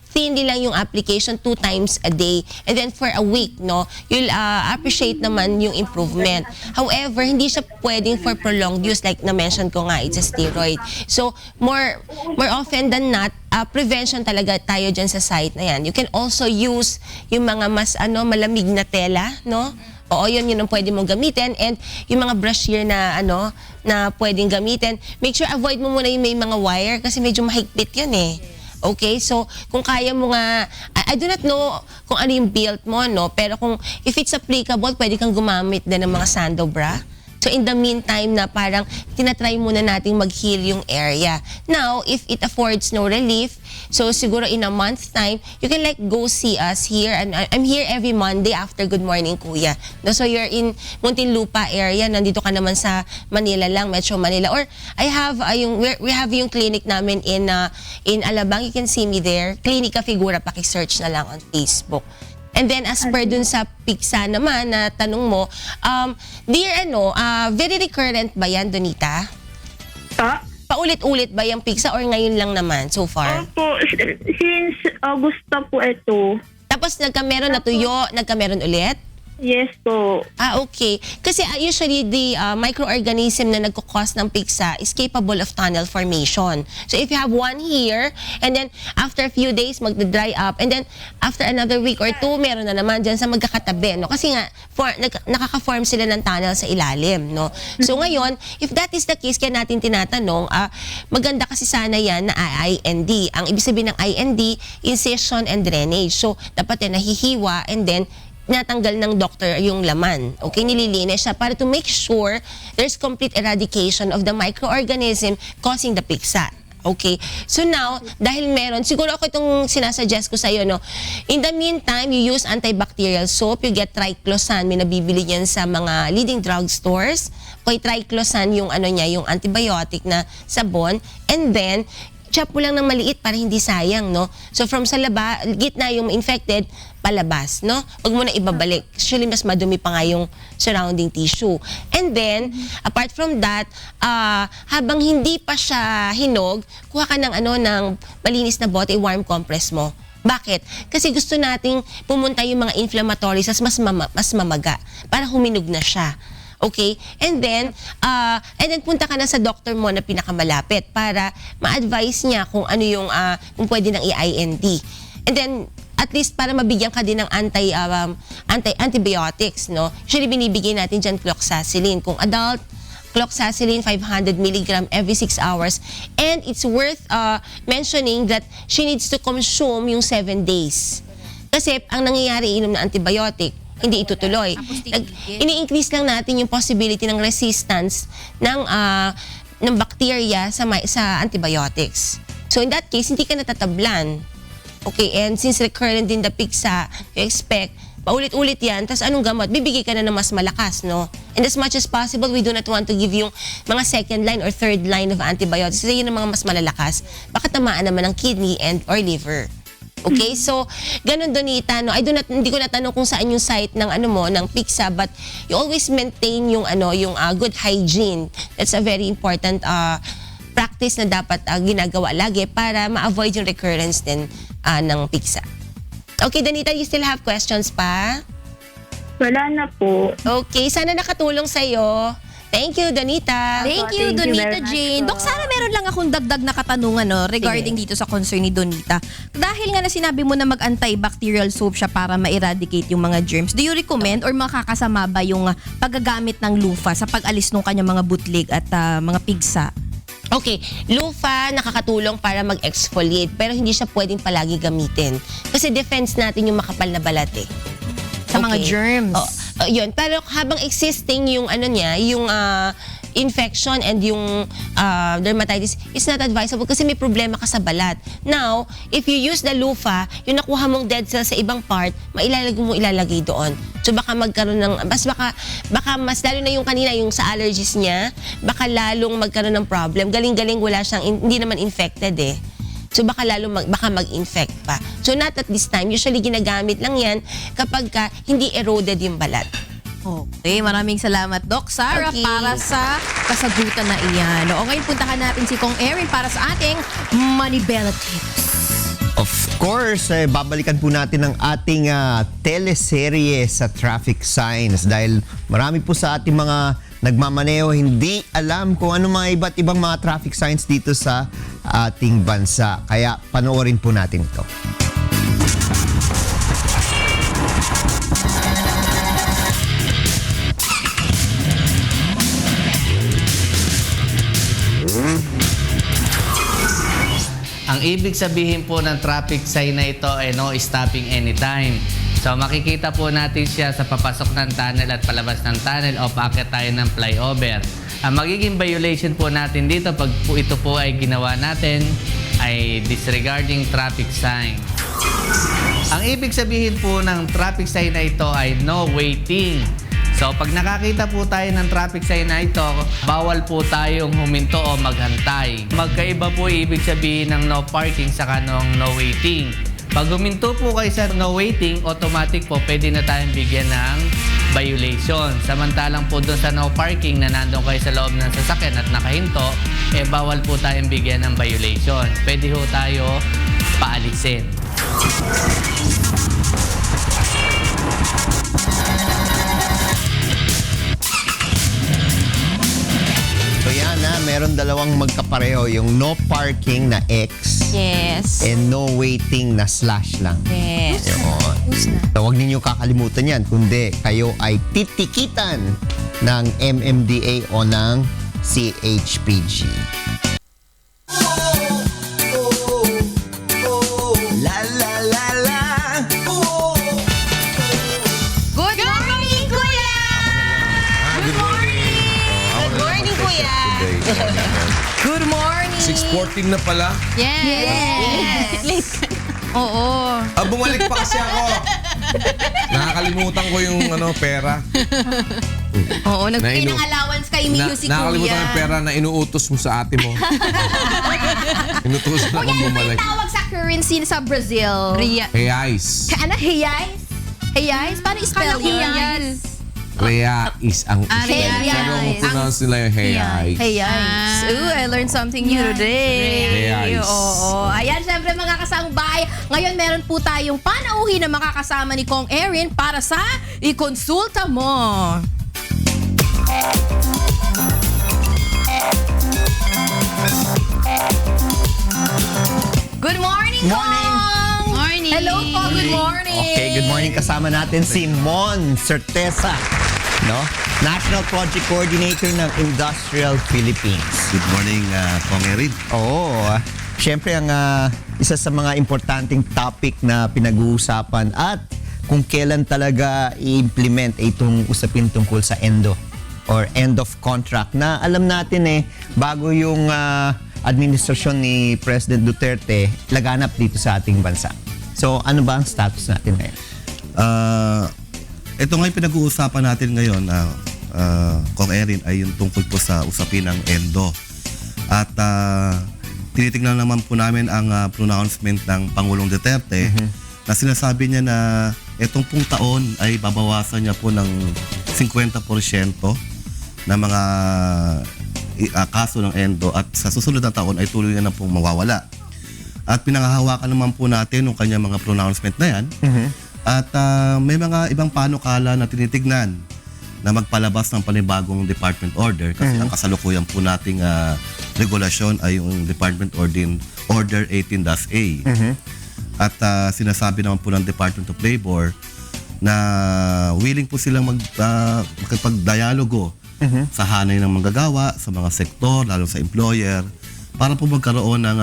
thinly lang yung application, 2 times a day. And then for a week, no, you'll appreciate naman yung improvement. However, hindi siya pwedeng for prolonged use, like na-mention ko nga, it's a steroid. So, more often than not, prevention talaga tayo dyan sa site na yan. You can also use yung mga mas malamig na tela, no? Oo, yun ang pwede mong gamitin. And yung mga brush shear na na pwedeng gamitin, make sure avoid mo muna yung may mga wire kasi medyo mahigpit yun eh. Okay, so kung kaya mo nga, I do not know kung ano yung build mo, no? Pero if it's applicable, pwede kang gumamit din ng mga sando bra. So in the meantime na parang tinatry muna nating mag-heal yung area. Now, if it affords no relief, so siguro in a month's time, you can like go see us here. And I'm here every Monday after Good Morning Kuya. No, so you're in Muntinlupa area, nandito ka naman sa Manila lang, Metro Manila. Or I have we have yung clinic namin in Alabang. You can see me there. Clinica Figura, paki-search na lang on Facebook. And then as per dun sa PICSA naman na tanong mo, dear very recurrent ba yan, Donita? Paulit-ulit ba yung PICSA or ngayon lang naman so far? Opo, since Augusta po ito. Tapos nagkameron natuyo, nagkameron ulit? Yes po. Okay. Kasi usually the microorganism na nagkukos ng PICSA is capable of tunnel formation. So if you have one here, and then after a few days, magda-dry up, and then after another week or 2, meron na naman dyan sa magkakatabi, no? Kasi nga, nakaka-form sila ng tunnel sa ilalim, no? So ngayon, if that is the case, kaya natin tinatanong, maganda kasi sana yan na IND. Ang ibig sabihin ng IND, incision and drainage. So dapat yan nahihiwa, and then natanggal ng doctor yung laman. Okay, nililinis siya para to make sure there's complete eradication of the microorganism causing the PICSA. Okay? So now, dahil meron, siguro ako itong sinasuggest ko sa'yo, no? In the meantime, you use antibacterial soap, you get triclosan, may nabibili yan sa mga leading drugstores. Okay, triclosan yung ano niya, yung antibiotic na sabon. And then, chop mo lang ng maliit para hindi sayang, no? So from sa gitna yung infected, palabas, no? Huwag mo na ibabalik. Actually, mas madumi pa nga yung surrounding tissue. And then, apart from that, habang hindi pa siya hinog, kuha ka ng malinis na bote, warm compress mo. Bakit? Kasi gusto nating pumunta yung mga inflammatory sa mas mamaga para huminog na siya. Okay? And then punta ka na sa doctor mo na pinakamalapit para ma-advise niya kung ano yung kung pwede nang i-IND. And then at least para mabigyan ka din ng antibiotics, no? Usually binibigyan natin dyan cloxacillin. Kung adult, cloxacillin 500 mg every 6 hours. And it's worth mentioning that she needs to consume yung 7 days. Kasi ang nangyayari, inom na antibiotic, hindi itutuloy. Ini-increase lang natin yung possibility ng resistance ng bacteria sa antibiotics. So in that case, hindi ka natatablan. Okay, and since recurrent din the PICSA, you expect, paulit-ulit yan, tapos anong gamot? Bibigay ka na ng mas malakas, no? And as much as possible, we do not want to give yung mga second line or third line of antibiotics kasi yun ang mga mas malalakas. Baka tamaan naman ng kidney or liver. Okay, so ganun Donita, no? Hindi ko natanong kung saan yung site ng ng PICSA, but you always maintain yung good hygiene. That's a very important practice na dapat ginagawa lagi para ma-avoid yung recurrence din ng PICSA. Okay, Donita, you still have questions pa? Wala na po. Okay, sana nakatulong sa'yo. Thank you, Donita. Thank you, Thank you Donita very much Jane. po. Dok, sana meron lang akong dagdag na katanungan regarding dito sa concern ni Donita. Dahil nga na sinabi mo na mag-antibacterial soap siya para ma-eradicate yung mga germs, do you recommend or makakasama ba yung paggagamit ng loofah sa pag-alis ng kanyang mga bootleg at mga pigsa? Okay, loofah nakakatulong para mag-exfoliate pero hindi siya pwedeng palagi gamitin. Kasi defense natin yung makapal na balat eh. Sa mga germs. Yun. Pero habang existing yung yung infection and yung dermatitis, it's not advisable kasi may problema ka sa balat. Now, if you use the loofah, yung nakuha mong dead cells sa ibang part, ilalagay doon. So baka magkaroon ng, baka mas lalo na yung kanina, yung sa allergies niya, baka lalong magkaroon ng problem. Galing-galing wala siyang, hindi naman infected eh. So baka baka mag-infect pa. So not at this time. Usually ginagamit lang yan kapag hindi eroded yung balat. Okay, maraming salamat, Doc Sarah, Okay. para sa kasagutan na iyan. O ngayon, puntahan natin si Kong Erin para sa ating Manibela Tips. Of course, babalikan po natin ang ating teleserye sa traffic signs dahil marami po sa ating mga nagmamaneho hindi alam kung ano mga iba't ibang mga traffic signs dito sa ating bansa. Kaya panoorin po natin ito. Ang ibig sabihin po ng traffic sign na ito ay no stopping anytime. So makikita po natin siya sa papasok ng tunnel at palabas ng tunnel o paakyat tayo ng flyover. Ang magiging violation po natin dito pag ito po ay ginawa natin ay disregarding traffic sign. Ang ibig sabihin po ng traffic sign na ito ay no waiting. So pag nakakita po tayo ng traffic sign na ito, bawal po tayong huminto o maghantay. Magkaiba po ibig sabihin ng no parking saka ng no waiting. Pag huminto po kayo sa no waiting, automatic po pwede na tayong bigyan ng violation. Samantalang po doon sa no parking na nandun kayo sa loob ng sasakyan at nakahinto, bawal po tayong bigyan ng violation. Pwede ho tayo paalisin. So yan meron dalawang magkapareho, yung no parking na X Yes. and no waiting na slash lang. Yes. Yun. So huwag ninyo kakalimutan yan, kundi kayo ay titikitan ng MMDA o ng CHPG. Good morning, Kuya! Good morning, Kuya! Good morning! 6:14 na pala. Yes. Oo. Bumalik pa kasi ako. Nakakalimutan ko yung pera. Oo, nagbigay Nainu- ng allowance kay Mio si Nakakalimutan ko Kuya. yung pera na inuutos mo sa ate mo. Inuutos na Kuya, akong ano bumalik. yung tawag sa currency sa Brazil? Reais. Ano, reais? Reais? Paano spell yun? Reais ang Reais. Pero kung pronounce nila yung reais. Reais. Ooh, I learned something new today. Reais. Oo. Ayan, syempre mga kasambay. Ngayon meron po tayong panauhin na makakasama ni Kong Erin para sa ikonsulta mo. Good morning, Kong! Morning. Hello po, good morning! Okay, good morning. Kasama natin si Mon Certeza, no? National Project Coordinator ng Industrial Philippines. Good morning, Kong Erin. Oo. Siyempre, ang isa sa mga importanteng topic na pinag-uusapan at kung kailan talaga i-implement itong usapin tungkol sa ENDO or end of contract na alam natin bago yung administrasyon ni President Duterte laganap dito sa ating bansa. So, ano ba ang status natin ngayon? Ito nga yung pinag-uusapan natin ngayon, Kong Erin, ay yung tungkol po sa usapin ng ENDO. At tinitingnan naman po namin ang pronouncement ng Pangulong Duterte na sinasabi niya na itong pong taon ay babawasan niya po ng 50% na mga kaso ng ENDO at sa susunod na taon ay tuloy na pong mawawala. At pinangahawakan naman po natin yung kanyang mga pronouncement na yan. At may mga ibang panukala na tinitignan na magpalabas ng panibagong department order kasi ang kasalukuyan po nating regulasyon ay yung Department Order 18-A. At sinasabi naman po ng Department of Labor na willing po silang makipag-dialogo sa hanay ng manggagawa, sa mga sektor, lalo sa employer, para po magkaroon ng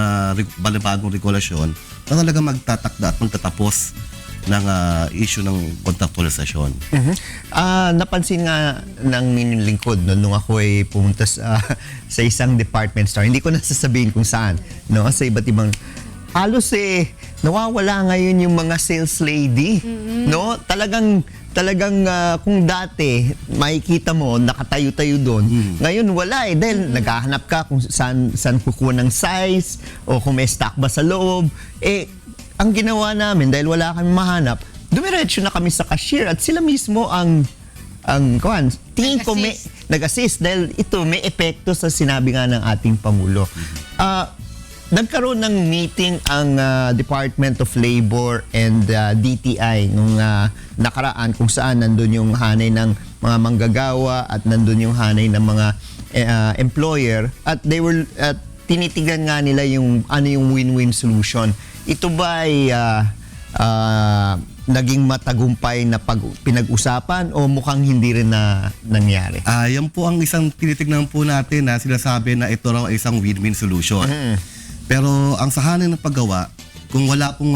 balibagong regulasyon na talaga magtatakda at magtatapos ng issue ng kontraktualisasyon. Napansin nga ng inyong lingkod nung ako ay pumunta sa isang department store. Hindi ko nasasabihin kung saan, no? Sa iba't ibang halos nawawala ngayon yung mga sales lady, no? Talagang kung dati makikita mo nakatayo-tayo doon, ngayon wala dahil naghahanap ka kung saan kukuha ng size o kung may stock ba sa loob. Ang ginawa namin dahil wala kami mahanap, dumiretso na kami sa cashier at sila mismo ang tingin ko may nag-assist dahil ito may epekto sa sinabi nga ng ating Pangulo. Nagkaroon ng meeting ang Department of Labor and DTI nung nakaraan kung saan nandun yung hanay ng mga manggagawa at nandun yung hanay ng mga employer at they were tinitigan nga nila yung ano yung win-win solution. Ito ba ay naging matagumpay na pinag-usapan o mukhang hindi rin na nangyari? Yan po ang isang tinitignan po natin na sinasabi na ito raw ay isang win-win solution. Pero ang sahanin ng paggawa, kung wala pong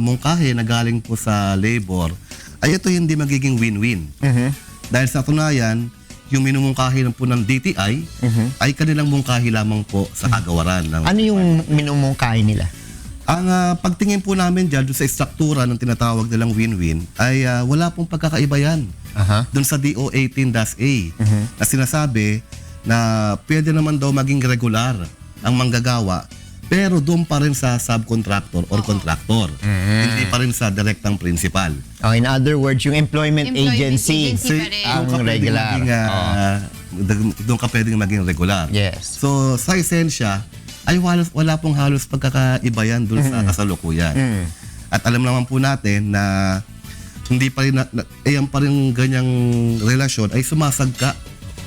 mungkahi na galing po sa labor, ay ito hindi magiging win-win. Dahil sa tunayan, yung minumungkahi po ng DTI ay kanilang mungkahi lamang po sa kagawaran. Ano yung minumungkahi nila? Ang pagtingin po namin dyan sa struktura ng tinatawag nilang win-win ay wala pong pagkakaiba yan. Doon sa DO 18-A na sinasabi na pwede naman daw maging regular ang manggagawa pero doon pa rin sa subcontractor or contractor. Hindi pa rin sa direktang principal. In other words, yung employment agency ang regular. Doon ka pwedeng maging regular. Yes. So sa esensya, ay wala pong halos pagkakaiba yan doon sa kasalukuyan. At alam naman po natin na hindi pa rin, yan pa rin ganyang relasyon ay sumasagka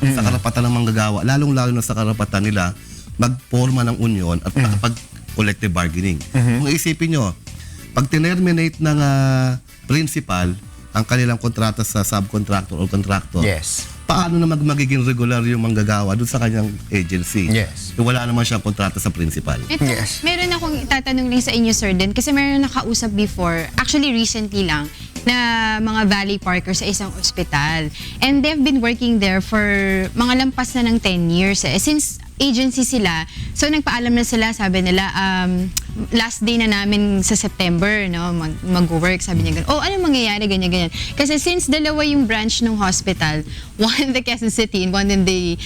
sa karapatan ng manggagawa, lalong-lalo na sa karapatan nila magporma ng union at makapag-collective bargaining. Kung isipin nyo, pag tinerminate ng principal ang kanilang kontrata sa subcontractor o contractor, paano na magiging regular yung manggagawa doon sa kanyang agency? Kung wala naman siyang kontrata sa principal. Meron akong itatanong lang sa inyo, Sir Den, kasi meron nakausap before, actually recently lang, na mga Valley Parkers sa isang ospital. And they've been working there for mga lampas na ng 10 years. Since agency sila. So nagpaalam na sila, sabi nila, last day na namin sa September, no, mag-work, sabi niya gano'n. Oh, ano mangyayari, ganyan. Kasi since dalawa yung branch ng hospital, one in the Quezon City and one in the,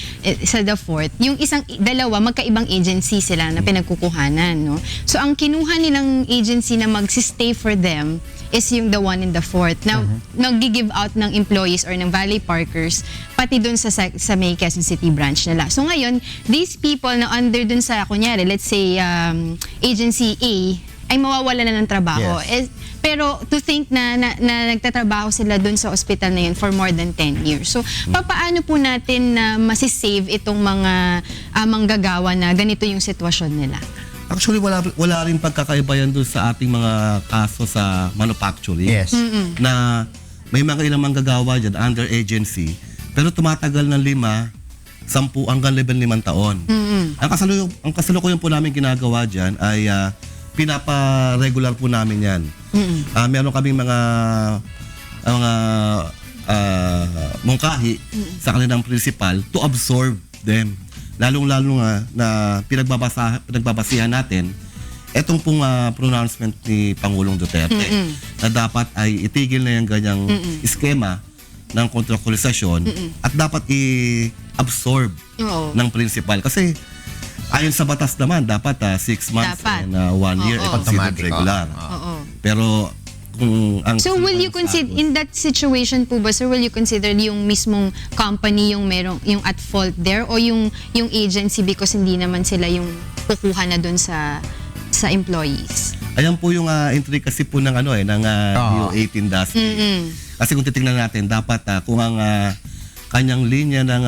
sa the Fort, yung dalawa, magkaibang agency sila na pinagkukuhanan, no. So ang kinuha nilang agency na mag-stay for them is yung the one in the Fort. Now, nag-give out ng employees or ng Valley Parkers, pati dun sa may Quezon City branch nila. So ngayon, these people na under dun sa, kunyari, let's say, agency A, ay mawawala na ng trabaho. Yes. Pero to think na nagtatrabaho sila dun sa ospital na yun for more than 10 years. So, papaano po natin na masisave itong mga manggagawa na ganito yung sitwasyon nila? Actually, wala rin pagkakaiba yan doon sa ating mga kaso sa manufacturing. Yes. Na may mga ilang manggagawa dyan under agency, pero tumatagal ng 5, 10 hanggang 15 taon. Ang kasalukuyan po namin ginagawa dyan ay pinapa-regular po namin yan. Meron kaming mga mungkahi sa kanilang principal to absorb them. Lalong-lalo nga na pinagbabasihan natin etong pong pronouncement ni Pangulong Duterte na dapat ay itigil na yung ganyang eskema ng kontraktualisasyon at dapat i-absorb ng principal. Kasi ayon sa batas naman, dapat 6 months and 1 year ay considered regular. Pero kung ang So will you consider in that situation po ba, sir, will you consider yung mismong company yung yung at fault there o yung agency because hindi naman sila yung kukuha na doon sa employees? Ayan po yung intricacy po ng ng DO18 industry. Kasi kung titingnan natin, dapat kung ang kanyang linya ng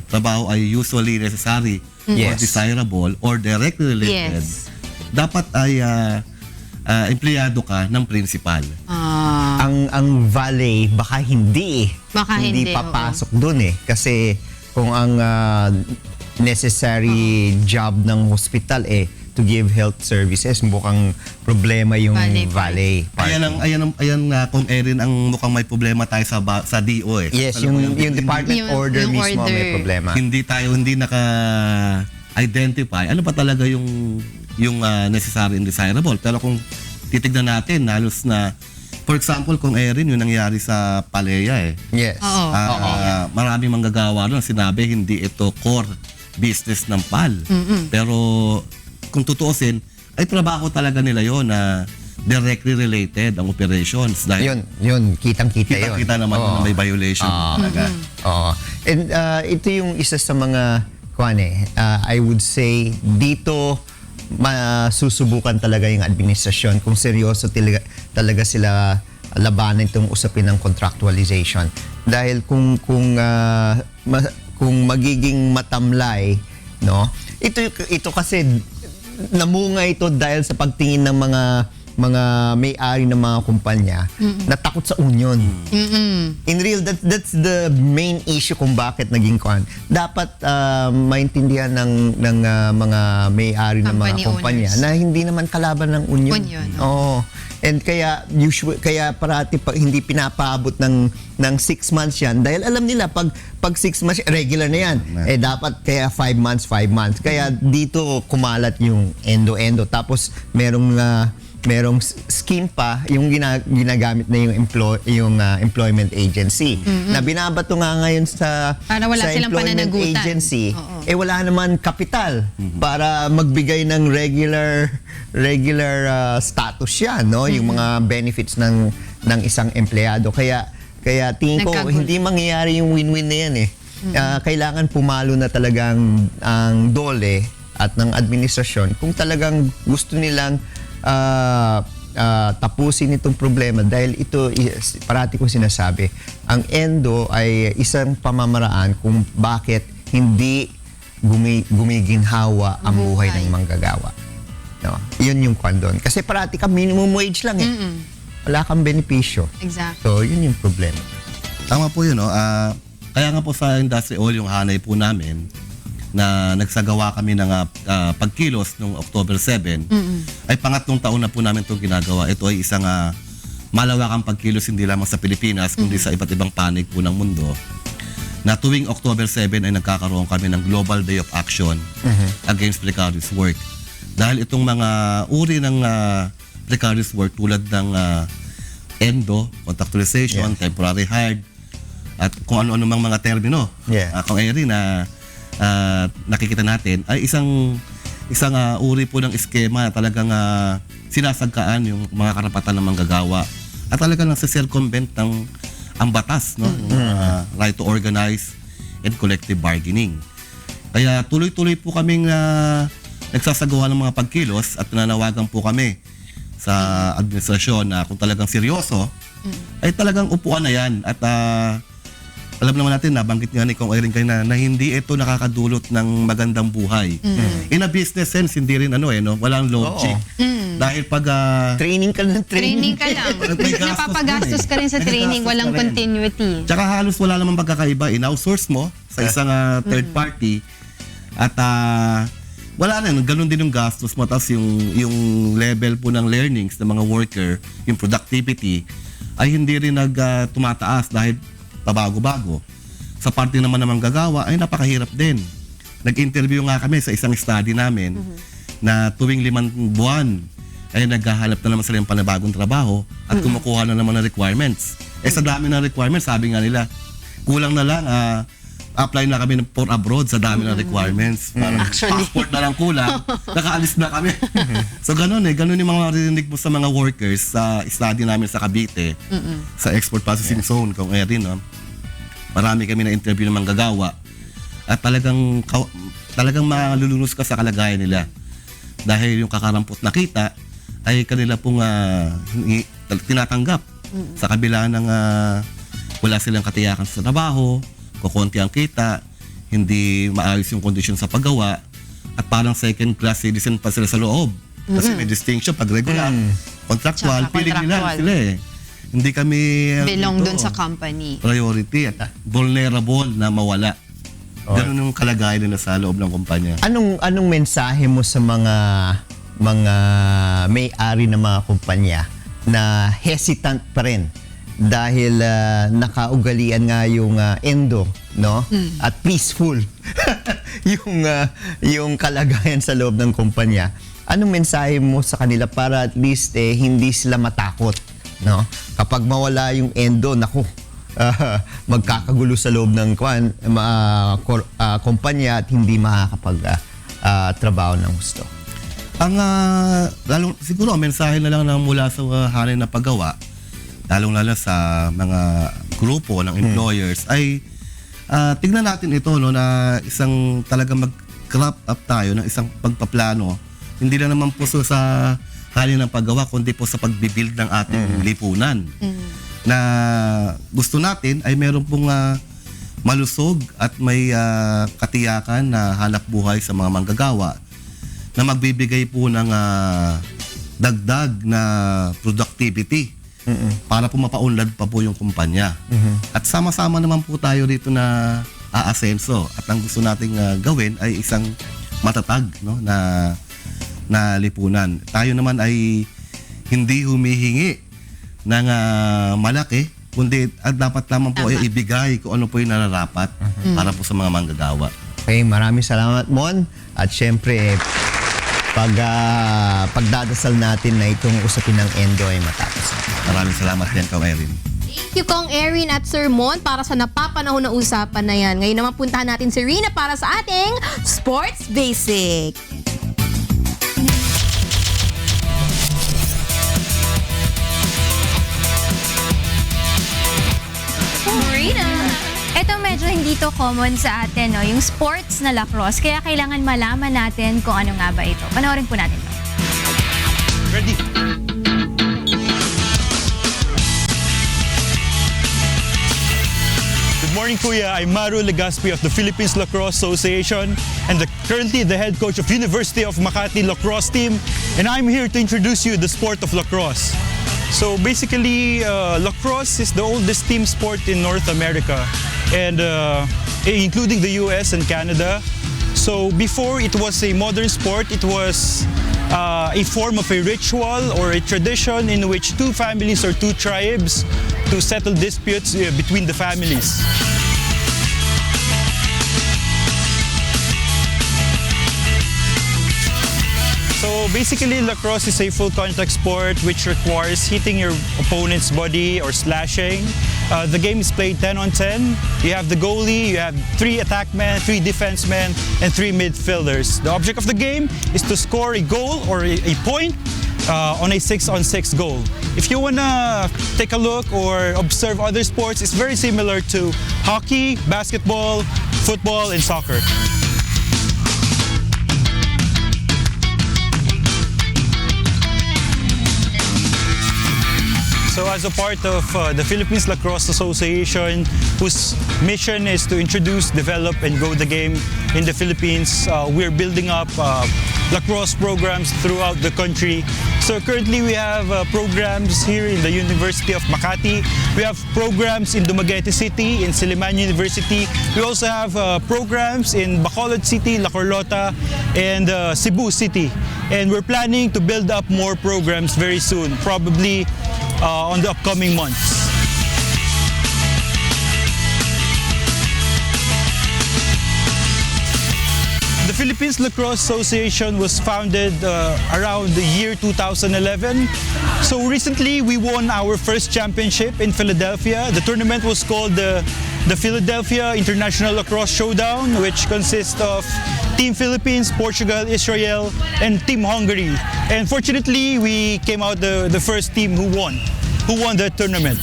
trabaho ay usually necessary or desirable or directly related, dapat ay empleyado ka ng principal. Ang valet baka hindi hindi, papasok doon kasi kung ang necessary job ng hospital to give health services, mukhang problema yung valet. Ayan kung Erin ang mukhang may problema tayo sa DO Yes, yung department order mismo may problema. Hindi naka-identify ano pa talaga yung necessary and desirable. Pero kung titignan natin, halos na, for example, kung Erin, yung nangyari sa Palea Yes. Maraming manggagawa doon sinabi hindi ito core business ng PAL. Pero kung tutuusin, ay trabaho talaga nila yon na directly related ang operations. Dahil yun, kitang-kita yun. Kita naman na may violation talaga. And ito yung isa sa mga I would say dito masusubukan talaga yung administrasyon kung seryoso talaga sila labanan itong usapin ng contractualization. Dahil kung magiging matamlay, no? Ito kasi namunga ito dahil sa pagtingin ng mga may-ari ng mga kumpanya na takot sa union. In real, that's the main issue kung bakit naging dapat maintindihan ng mga may-ari ng mga kumpanya na hindi naman kalaban ng union. And kaya parati hindi pinapaabot ng 6 months yan dahil alam nila pag 6 months regular na yan. Dapat kaya 5 months. Kaya dito kumalat yung endo-endo tapos merong scheme pa yung ginagamit na yung employment agency na binabato nga ngayon sa employment agency wala naman kapital para magbigay ng regular status yan, no, yung mga benefits ng isang empleyado kaya tingin ko hindi mangyayari yung win-win na yan kailangan pumalo na talagang ang DOLE at ng administrasyon kung talagang gusto nilang tapusin itong problema dahil ito, parati ko sinasabi, ang endo ay isang pamamaraan kung bakit hindi gumiginhawa ang buhay ng manggagawa. No? Yun yung doon. Kasi parati ka minimum wage lang Wala kang benepisyo. Exactly. So, yun yung problema. Tama po yun, no? Kaya nga po sa Industry Oil, yung hanay po namin, na nagsagawa kami ng pagkilos noong October 7, ay pangatlong taon na po namin itong ginagawa. Ito ay isang malawakang pagkilos hindi lamang sa Pilipinas, kundi sa iba't ibang panig po ng mundo, na tuwing October 7 ay nagkakaroon kami ng Global Day of Action against precarious work. Dahil itong mga uri ng precarious work tulad ng endo, contractualization, temporary hired, at kung ano-ano mang mga termino, kung Erin na nakikita natin, ay isang uri po ng eskema na talagang sinasagkaan yung mga karapatan ng manggagawa at talagang nasa-circumvent ang batas, no? Right to organize and collective bargaining. Kaya tuloy-tuloy po kaming nagsasagawa ng mga pagkilos at nananawagan po kami sa administrasyon na kung talagang seryoso, ay talagang upuan na yan. At alam naman natin, nabanggit nga ni Kong Erin kanina na hindi ito nakakadulot ng magandang buhay. In a business sense, hindi rin walang logic. Dahil pag training ka lang. Training ka lang. Napapagastos ka rin sa training, walang continuity. Tsaka halos wala namang pagkakaiba. In-outsource mo sa isang third party at wala na, ganun din yung gastos mo. Tapos yung level po ng learnings ng mga worker, yung productivity, ay hindi rin tumataas dahil pabago-bago. Sa parte naman ng manggagawa ay napakahirap din. Nag-interview nga kami sa isang study namin na tuwing 5 buwan ay naghahanap na naman sila ng panibagong trabaho at kumukuha na naman ng requirements. Sa dami ng requirements, sabi nga nila, kulang na lang apply na kami for abroad sa dami ng requirements. Parang passport na lang kulang, nakaalis na kami. So ganun yung mga marinig mo sa mga workers sa study namin sa Cavite, sa export processing zone, kung Erin, no? Marami kami na interview ng manggagawa at talagang malulunos ka sa kalagayan nila. Dahil yung kakarampot na kita ay kanila pong tinatanggap sa kabila ng wala silang katiyakan sa trabaho, kukunti ang kita, hindi maayos yung kondisyon sa paggawa, at parang second class citizen pa sila sa loob. Kasi may distinction pag regular, contractual, feeling nila sila Hindi kami belong dun sa company. Priority at vulnerable na mawala. Ganun yung kalagayan nila sa loob ng kumpanya. Anong mensahe mo sa mga may-ari ng mga kumpanya na hesitant pa rin dahil nakaugalian nga yung endo, no? At peaceful yung kalagayan sa loob ng kumpanya. Anong mensahe mo sa kanila para at least hindi sila matakot, no? Kapag mawala yung endo, naku, magkakagulo sa loob ng kumpanya at hindi makakapag trabaho ng gusto. Siguro mensahe na lang na mula sa hanay na paggawa, lalong-lalo sa mga grupo ng employers, ay tignan natin ito, no, na isang talagang mag-crop up tayo ng isang pagpaplano, hindi lang naman po sa hanay ng paggawa, kundi po sa pagbibuild ng ating lipunan. Na gusto natin ay meron pong malusog at may katiyakan na hanap buhay sa mga manggagawa na magbibigay po ng dagdag na productivity para po mapaunlad pa po yung kumpanya. At sama-sama naman po tayo dito na aasenso. At ang gusto nating gawin ay isang matatag, no, na lipunan. Tayo naman ay hindi humihingi ng malaki, kundi dapat lamang po ay ibigay kung ano po yung nararapat para po sa mga manggagawa. Okay, maraming salamat, Mon. At syempre, pagdadasal natin na itong usapin ng endo ay matapos. Maraming salamat din, Kong Erin. Thank you, Kong Erin at Sir Mon, para sa napapanahon na usapan na yan. Ngayon naman puntahan natin si Rina para sa ating Sports Basic. Rina! Ito medyo hindi to common sa atin, no? Yung sports na lacrosse. Kaya kailangan malaman natin kung ano nga ba ito. Panoorin po natin to. Ready? Good morning, Kuya. I'm Maru Legaspi of the Philippines Lacrosse Association and currently the head coach of University of Makati Lacrosse team. And I'm here to introduce you the sport of lacrosse. So basically, lacrosse is the oldest team sport in North America, and including the US and Canada. So before it was a modern sport, it was a form of a ritual or a tradition in which two families or two tribes to settle disputes between the families. basically, lacrosse is a full contact sport which requires hitting your opponent's body or slashing. The game is played 10 on 10. You have the goalie, you have 3 attackmen, 3 defensemen, and 3 midfielders. The object of the game is to score a goal or a point on a 6-on-6 goal. If you wanna take a look or observe other sports, it's very similar to hockey, basketball, football, and soccer. So as a part of the Philippines Lacrosse Association, whose mission is to introduce, develop, and grow the game in the Philippines, we're building up lacrosse programs throughout the country. So currently we have programs here in the University of Makati. We have programs in Dumaguete City, in Silliman University. We also have programs in Bacolod City, La Carlota, and Cebu City. And we're planning to build up more programs very soon, probably on the upcoming months. The Philippines Lacrosse Association was founded around the year 2011. So recently we won our first championship in Philadelphia. The tournament was called the Philadelphia International Lacrosse Showdown, which consists of Team Philippines, Portugal, Israel, and Team Hungary. And fortunately, we came out the first team who won the tournament.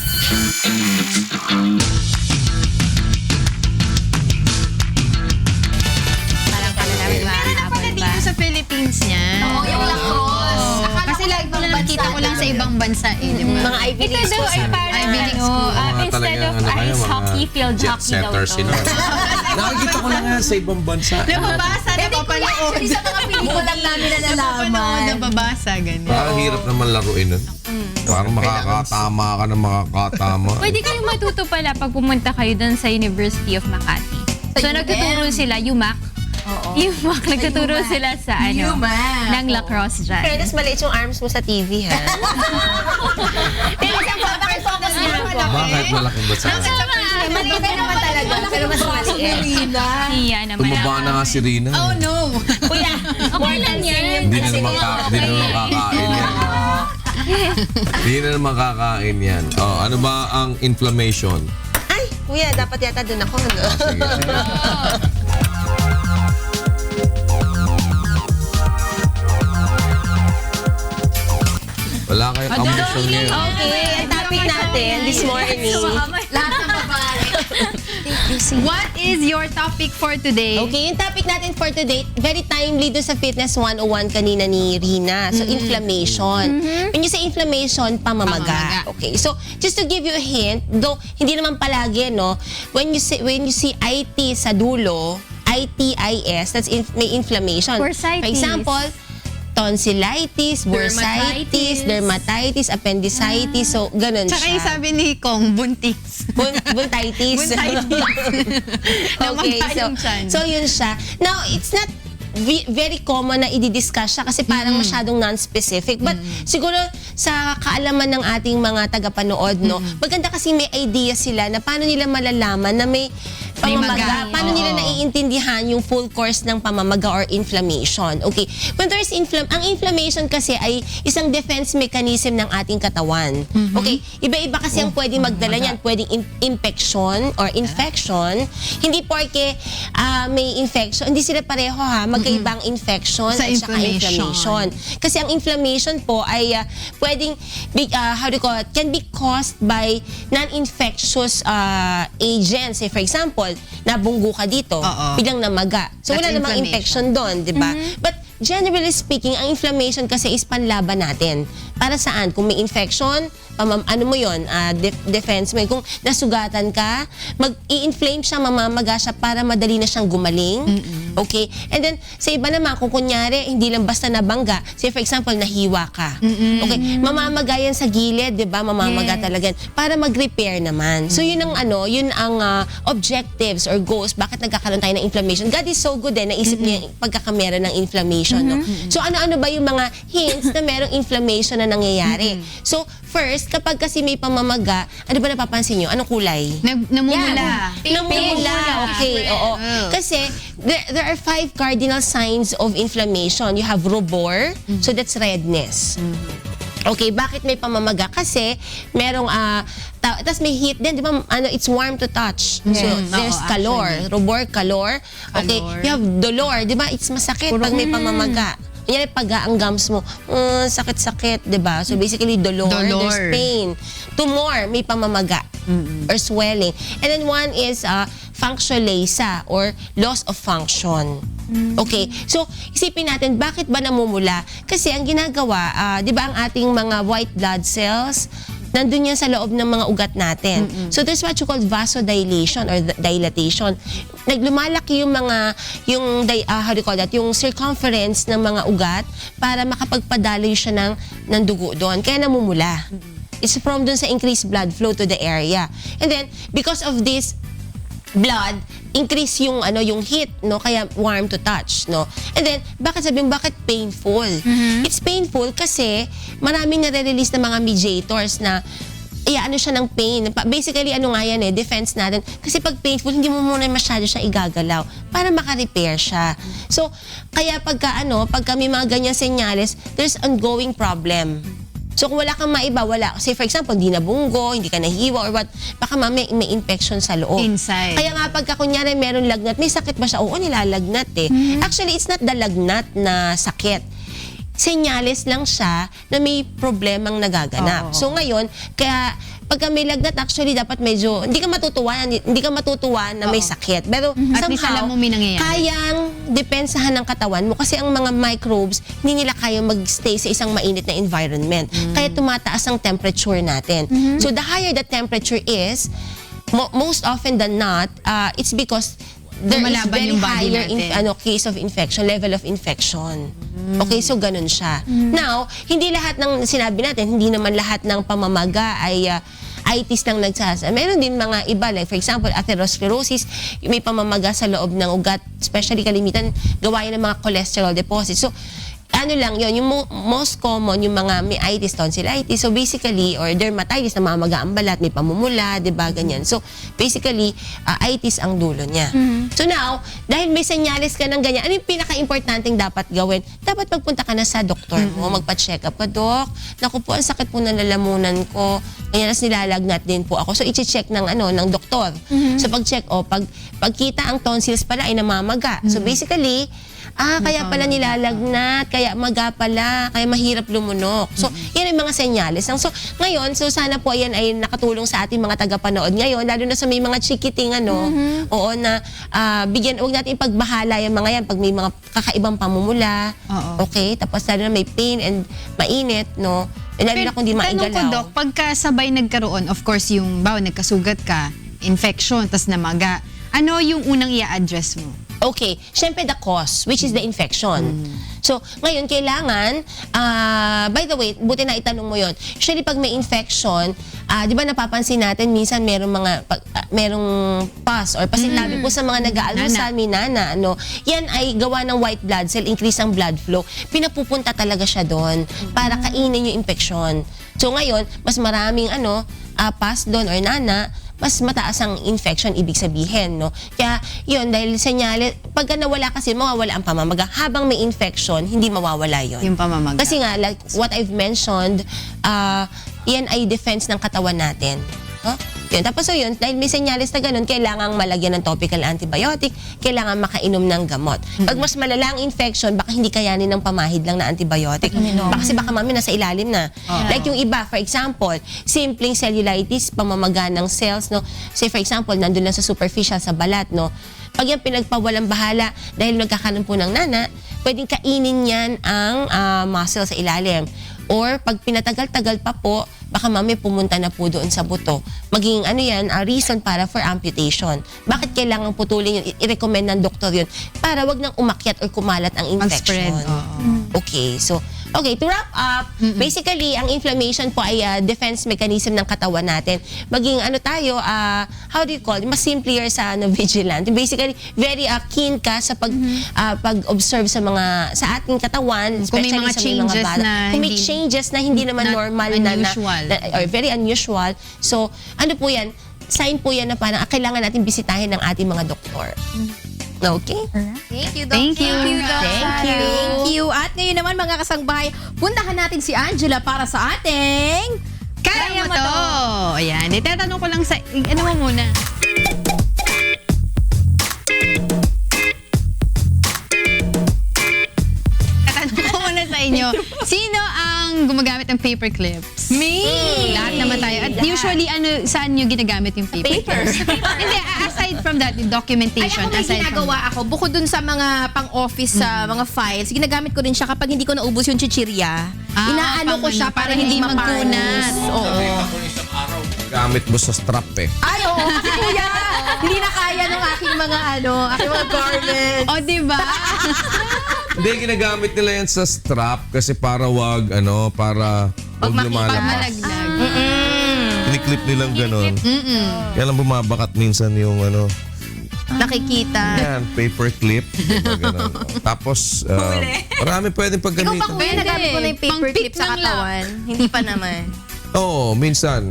Meron na pala dito sa Philippines niya. Oo, yung lacrosse. Kasi lagi ko lang nakita ko lang sa ibang bansa eh, di ba? Mga Ivy League Ito daw ay parang Ivy League school. instead of ice hockey, field hockey daw ito. Nakikita ko lang yan sa ibang bansa. Nababasa, napapanood. Sa mga pelikulang namin na nalaman. Nababasa, ganyan. Parang hirap naman laruin nun. Parang makakatama ka na makakatama. Pwede kayong matuto pala pag pumunta kayo dun sa University of Makati. So nagtuturo sila, UMac. UMac, nagtuturo sila sa ng lacrosse dyan. Fairness, maliit yung arms mo sa TV, ha? Bakit focus niyo po? Bakit malaking basa? Maliit naman talaga. Pero mas maliit. Iya naman. Tumaba na nga si Rina. Oh no! Kuya, Okay lang yan. Hindi na naman kakain yan. Hindi na naman kakain yan. Oh, ano ba ang inflammation? Ay, kuya, dapat yata dun ako, no? Sige, sige. Wala kayong ambisyon ngayon. Okay, ang topic natin this morning. Lahat ng babae. What is your topic for today? Okay, yung topic natin for today, very timely doon sa Fitness 101 kanina ni Rina. So, inflammation. When you say inflammation, pamamaga. Okay, so just to give you a hint, though hindi naman palagi, no? When you see IT sa dulo, ITIS, that's may inflammation. Bursitis. For example, tonsillitis, bursitis, dermatitis, appendicitis, so ganun Tsaka yung siya. sabi ni Kong, buntis. Buntitis. Okay, so yun siya. Now, it's not very common na i-discuss siya kasi parang masyadong non-specific. But siguro sa kaalaman ng ating mga tagapanood, no, maganda kasi may idea sila na paano nila malalaman na may pamamaga. Paano nila naiintindihan yung full course ng pamamaga or inflammation. Okay. When there's ang inflammation kasi ay isang defense mechanism ng ating katawan. Okay. Iba-iba kasi ang pwedeng magdala niyan. Pwedeng infection or infection. Hindi porke may infection. Hindi sila pareho, ha. Magkaibang infection Sa at saka inflammation. Kasi ang inflammation po ay pwedeng, can be caused by non-infectious agents. Say, for example, nabunggo ka dito, biglang namaga. So, wala namang infection doon, di ba? But generally speaking, ang inflammation kasi is panlaban natin. Para saan? Kung may infection, ano mo yun, defense mo. Kung nasugatan ka, mag-i-inflame siya, mamamaga siya para madali na siyang gumaling. Okay? And then, sa iba naman, kung kunyari, hindi lang basta nabangga, say for example, nahiwa ka. Okay? Mamamaga yan sa gilid, di ba? Mamamaga talaga yan. Para mag-repair naman. So, yun ang objectives or goals. Bakit nagkakaroon tayo ng inflammation? God is so good naisip niya yung pagkakamera ng inflammation. No? So, ano-ano ba yung mga hints na merong inflammation na nangyayari. So, first, kapag kasi may pamamaga, ano ba napapansin nyo? Anong kulay? Namumula. Namumula, okay. Oo. Kasi, there are 5 cardinal signs of inflammation. You have rubor, so that's redness. Okay, bakit may pamamaga? Kasi merong tapos may heat din, di ba? It's warm to touch. So there's calor, rubor, calor. Okay, you have dolor, di ba? It's masakit pag may pamamaga. Yan pag ang gums mo, sakit-sakit, di ba? So basically dolor, there's pain. Tumor, may pamamaga or swelling. And then one is functionalisa or loss of function. Okay, so isipin natin, bakit ba namumula? Kasi ang ginagawa, di ba ang ating mga white blood cells, nandun yan sa loob ng mga ugat natin. So there's what you call vasodilation or dilatation. Naglumalaki yung mga, how do you call that, yung circumference ng mga ugat para makapagpadaloy siya ng dugo doon. Kaya namumula. It's from dun sa increased blood flow to the area. And then, because of this blood, increase yung heat, no, kaya warm to touch, no. And then bakit painful? It's painful kasi maraming nare-release na mga mediators na siya ng pain. Basically nga yan defense natin. Kasi pag painful, hindi mo muna masyado siya igagalaw para maka-repair siya. So kaya pagka may mga ganyang senyales, there's ongoing problem. So kung wala kang maiba, say for example, hindi nabunggo, hindi ka nahiwa or what, baka may infection sa loob. Inside. Kaya nga pagka kunyari meron lagnat, may sakit ba siya? Oo, nilalagnat Actually, it's not the lagnat na sakit. Senyales lang siya na may problemang nagaganap. So ngayon, kaya pagka may lagnat, actually dapat medyo hindi ka matutuwa na may sakit. Pero At least alam mo may nangyayari. kayang depensahan ng katawan mo kasi ang mga microbes hindi nila kayang magstay sa isang mainit na environment. Kaya tumataas ang temperature natin. So the higher the temperature is, most often than not, it's because there is Lumalaban very yung body higher natin. case of infection, level of infection. Okay, so ganun siya. Now, hindi lahat ng sinabi natin, hindi naman lahat ng pamamaga ay itis lang nagsasa. Meron din mga iba, like for example, atherosclerosis, may pamamaga sa loob ng ugat, especially kalimitan, gawa yan ng mga cholesterol deposits. So, lang yun, yung most common, yung mga may itis, tonsillitis. So basically, or dermatitis, namamaga ang balat, may pamumula, diba, ganyan. So basically, itis ang dulo niya. So now, dahil may senyales ka ng ganyan, ano yung pinaka-importanting dapat gawin? Dapat magpunta ka na sa doktor mo, magpa-check up ka, Dok. Naku po, ang sakit po ng lalamunan ko. Ganyan, as nilalagnat din po ako. So i-check ng doktor. So pag-check, pagkita ang tonsils pala ay namamaga. So basically, kaya pala nilalagnat, kaya maga pala, kaya mahirap lumunok. So, yan ang mga senyales. So, ngayon, sana po yan ay nakatulong sa ating mga tagapanood ngayon, lalo na sa may mga chikiting, oo, na huwag natin ipagbahala yung mga yan pag may mga kakaibang pamumula. Okay? Tapos lalo na may pain and mainit, no? Lalo na kung di maigalaw. Tanong ko, Doc, pagkasabay nagkaroon, of course, yung nagkasugat ka, infection, tas namaga, ano yung unang i-address mo? Okay, syempre the cause, which is the infection. So, ngayon, kailangan, by the way, buti na itanong mo yon. Usually, pag may infection, di ba napapansin natin, minsan merong pus or pasintabi po sa mga nag-aalmusal, may nana, yan ay gawa ng white blood cell, increase ang blood flow. Pinapupunta talaga siya doon para kainin yung infection. So, ngayon, mas maraming pus doon or nana, mas mataas ang infection, ibig sabihin, no? Kaya, yun, dahil senyales, pagka nawala kasi, mawawala ang pamamaga. Habang may infection, hindi mawawala yun. Yung pamamaga. Kasi nga, like what I've mentioned, yan ay defense ng katawan natin. Huh? Yun. Tapos yun, dahil may senyales na ganun, kailangang malagyan ng topical antibiotic, kailangan makainom ng gamot. Pag mas malalang infection, baka hindi kayanin ng pamahid lang na antibiotic. Kasi baka mami nasa ilalim na. Like yung iba, for example, simpleng cellulitis, pamamaga ng cells, no? Say for example, nandun lang sa superficial, sa balat, no? Pag yan pinagpawalang bahala, dahil nagkakaroon po ng nana, pwedeng kainin yan ang muscle sa ilalim. Or pag pinatagal-tagal pa po, baka mami pumunta na po doon sa buto. Maging reason para for amputation. Bakit kailangan putulin yun? I-recommend ng doktor yun para wag nang umakyat or kumalat ang infection. Mag-spread. Okay, so Okay, to wrap up, basically, ang inflammation po ay defense mechanism ng katawan natin. Maging ano tayo, how do you call it? Mas simpler sa vigilant. Basically, very keen ka sa pag-observe sa ating katawan, Kung may especially mga sa may mga changes bata. na Kung may hindi- changes na hindi naman not normal unusual. or very unusual. So, ano po yan? Sign po yan na parang kailangan natin bisitahin ng ating mga doktor. Okay? Thank you, Doc. Thank you. Thank you, Doc. Thank you. Thank you. At ngayon naman, mga kasangbahay, puntahan natin si Angela para sa ating... Kaya mo to! Ayan, itatanong ko lang sa... Ano mo muna? Tatanong ko muna sa inyo, sino ang gumagamit ng paper clips? Me! Lahat naman tayo. At usually, saan nyo ginagamit yung paper clips? Hindi, aside from that, yung Ay, documentation. ako may aside from ginagawa ako. Bukod dun sa mga pang-office, sa mga files, ginagamit ko rin siya kapag hindi ko naubos yung chichirya. Inaano ko siya para hindi magkunat. Oo. Gamit mo sa strap eh. Ay, oo. Kasi kuya, hindi na kaya ng aking mga aking mga garments. O, diba? Hindi, ginagamit nila yan sa strap kasi para wag lumalabas. Malaglag. Kiniklip nilang ganon. Kaya lang bumabakat minsan yung Nakikita. yan, paper clip. Diba, ganon. Tapos, marami pwedeng Ikaw paggamitin. ba kuya, nagamit mo na yung paper Pang-pick clip sa lang lang. katawan? Hindi pa naman. Oo, minsan.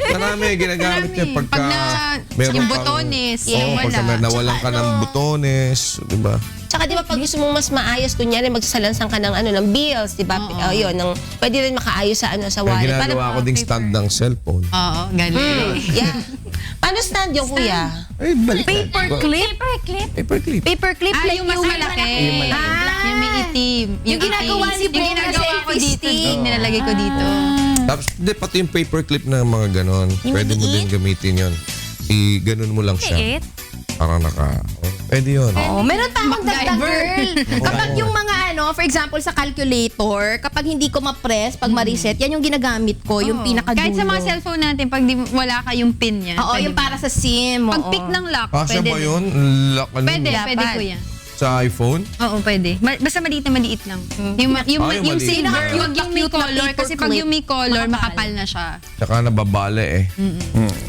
Marami ginagamit niya pagka meron yung kang- butones, Oo, pagka nawalan ka ng butones, di ba? Tsaka di ba pag gusto mong mas maayos, kunyari magsasalansang ka ng bills, di ba? Yun, pwede rin makaayos sa sa Kaya wallet. ginagawa ko ding stand ng cellphone. Oo, galing. Yeah. Paano stand yung kuya? Ay, balik. Paper clip? Paper clip. Paper clip like Yung mas malaki. Yung malaki. Yung may itim. Yung ginagawa ni Yung Bong na ginagawa ko selfie dito. stick. Yung nilalagay ko dito. Tapos, hindi, pati yung paper clip na mga ganon. Pwede mo din gamitin yun. I-ganon mo lang siya. Liit. Parang pwede yun. Oh, meron pa akong dagdag, MacGyver. girl. Kapag yung mga for example, sa calculator, kapag hindi ko ma-press, pag ma-reset, yan yung ginagamit ko, yung pinakadulo. Kahit sa mga cellphone natin, pag wala ka yung pin niya. Oo, yung para sa SIM. Pag pick ng lock, Kasya pwede ba din. yun? Lock, ano? Pwede, Dapat. pwede kuya. Sa iPhone? Oo, pwede. Basta maliit lang. Yung yung maliit. silver, Yung yung may cute na color. paper Kasi pag clip, yung may color, makapal na siya. Tsaka nababale eh.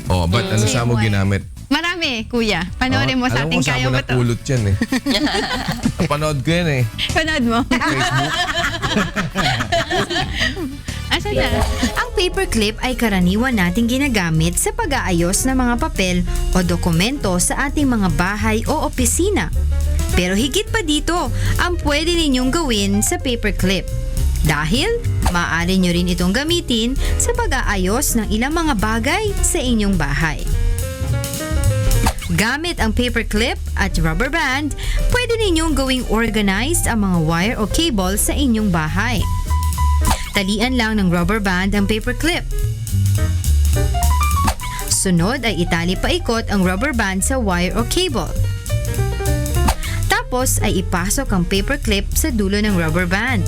Oh, but ano sa mo ginamit? Marami, kuya. Panoorin mo sa ating Kaya Mo To. Napulot yan eh. Napanood ko yan eh. Panood mo. Facebook. Asan na? Ang paperclip ay karaniwan nating ginagamit sa pag-aayos ng mga papel o dokumento sa ating mga bahay o opisina. Pero higit pa dito ang pwede ninyong gawin sa paperclip. Dahil maaari nyo rin itong gamitin sa pag-aayos ng ilang mga bagay sa inyong bahay. Gamit ang paperclip at rubber band, pwede ninyong gawing organized ang mga wire o cable sa inyong bahay. Talian lang ng rubber band ang paperclip. Sunod ay itali paikot ang rubber band sa wire o cable. Tapos ay ipasok ang paperclip sa dulo ng rubber band.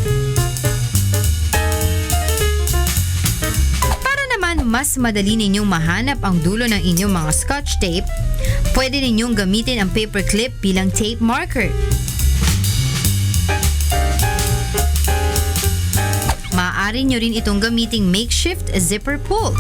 Para naman mas madali ninyong mahanap ang dulo ng inyong mga scotch tape, pwede ninyong gamitin ang paperclip bilang tape marker. Maaari nyo rin itong gamiting makeshift zipper pull.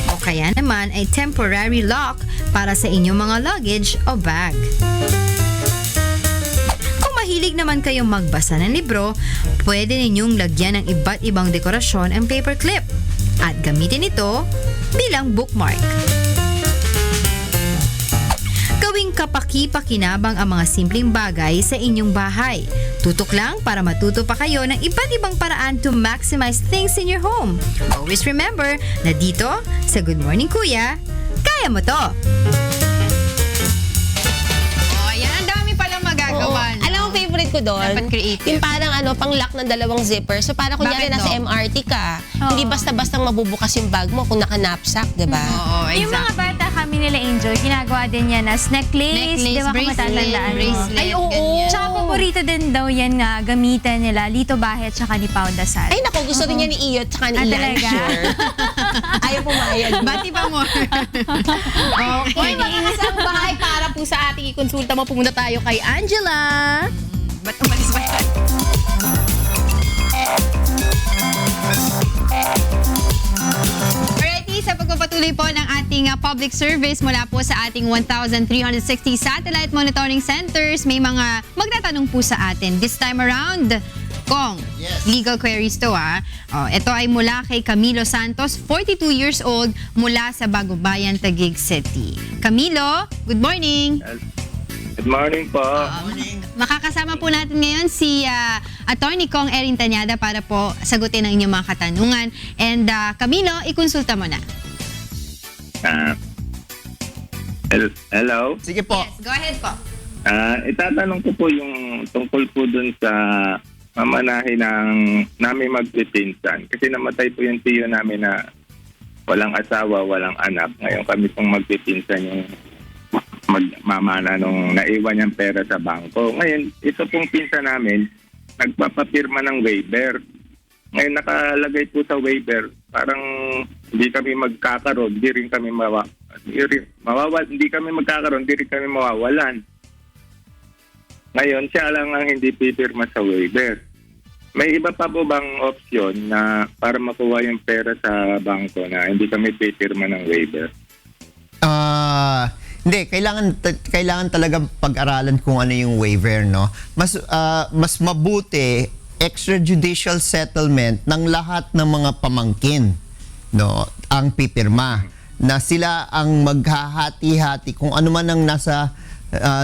O kaya naman ay temporary lock para sa inyong mga luggage o bag. Kung mahilig naman kayong magbasa ng libro, pwede ninyong lagyan ng iba't ibang dekorasyon ang paperclip at gamitin ito bilang bookmark. Gawing kapaki-pakinabang ang mga simpleng bagay sa inyong bahay. Tutok lang para matuto pa kayo ng iba't ibang paraan to maximize things in your home. Always remember na dito sa Good Morning Kuya, kaya mo to! Oh, yan. Ang dami palang magagawa. Oo. Alam mo, favorite ko doon, Dapat creative. yung parang pang-lock ng dalawang zipper. So parang kunyari Bakit nasa no? MRT ka, hindi basta-bastang mabubukas yung bag mo kung naka-knapsack, di ba? Oo, Yung mga bata kami nila Angel, ginagawa din yan as necklace, di ba kung matatandaan mo? bracelet, Ay, oo. ganyan. Tsaka paborito din daw yan nga gamitan nila Lito Bahet tsaka ni Pao Dasal. Ay, naku, gusto rin niya ni Iyot tsaka ni Ah, Ian, talaga? sure. Ayaw pumayag. Bati pa mo. Okay, mga kasambahay, para po sa ating ikonsulta mo, pumunta tayo kay Angela. Ba't umalis ba? Alrighty, sa pagpapatuloy po ng ating public service mula po sa ating 1,360 satellite monitoring centers, may mga magtatanong po sa atin. This time around, Kong, legal queries to ito ay mula kay Camilo Santos, 42 years old, mula sa Bagubayan, Taguig City. Camilo, good morning. Good morning po. Makakasama po natin ngayon si Attorney Kong Erin Tañada para po sagutin ang inyong mga katanungan. And Camilo, ikonsulta mo na. Hello? Sige po. Yes, go ahead po. Itatanong ko po yung tungkol po dun sa mamanahe ng namin magpipinsan. Kasi namatay po yung tiyo namin na walang asawa, walang anak. Ngayon kami pong magpipinsan yung magmamana nung naiwan niyang pera sa bangko. Ngayon, ito pong pinsan namin, nagpapapirma ng waiver. Ngayon, nakalagay po sa waiver, parang hindi kami magkakaroon, hindi rin kami hindi kami magkakaroon, hindi rin kami mawawalan. Ngayon, siya lang ang hindi pipirma sa waiver. May iba pa po bang opsyon na para makuha yung pera sa bangko na hindi kami pipirma ng waiver? Hindi, kailangan talaga pag-aralan kung ano yung waiver, no? Mas mabuti extrajudicial settlement ng lahat ng mga pamangkin, no, ang pipirma, na sila ang maghahati-hati kung ano man ang nasa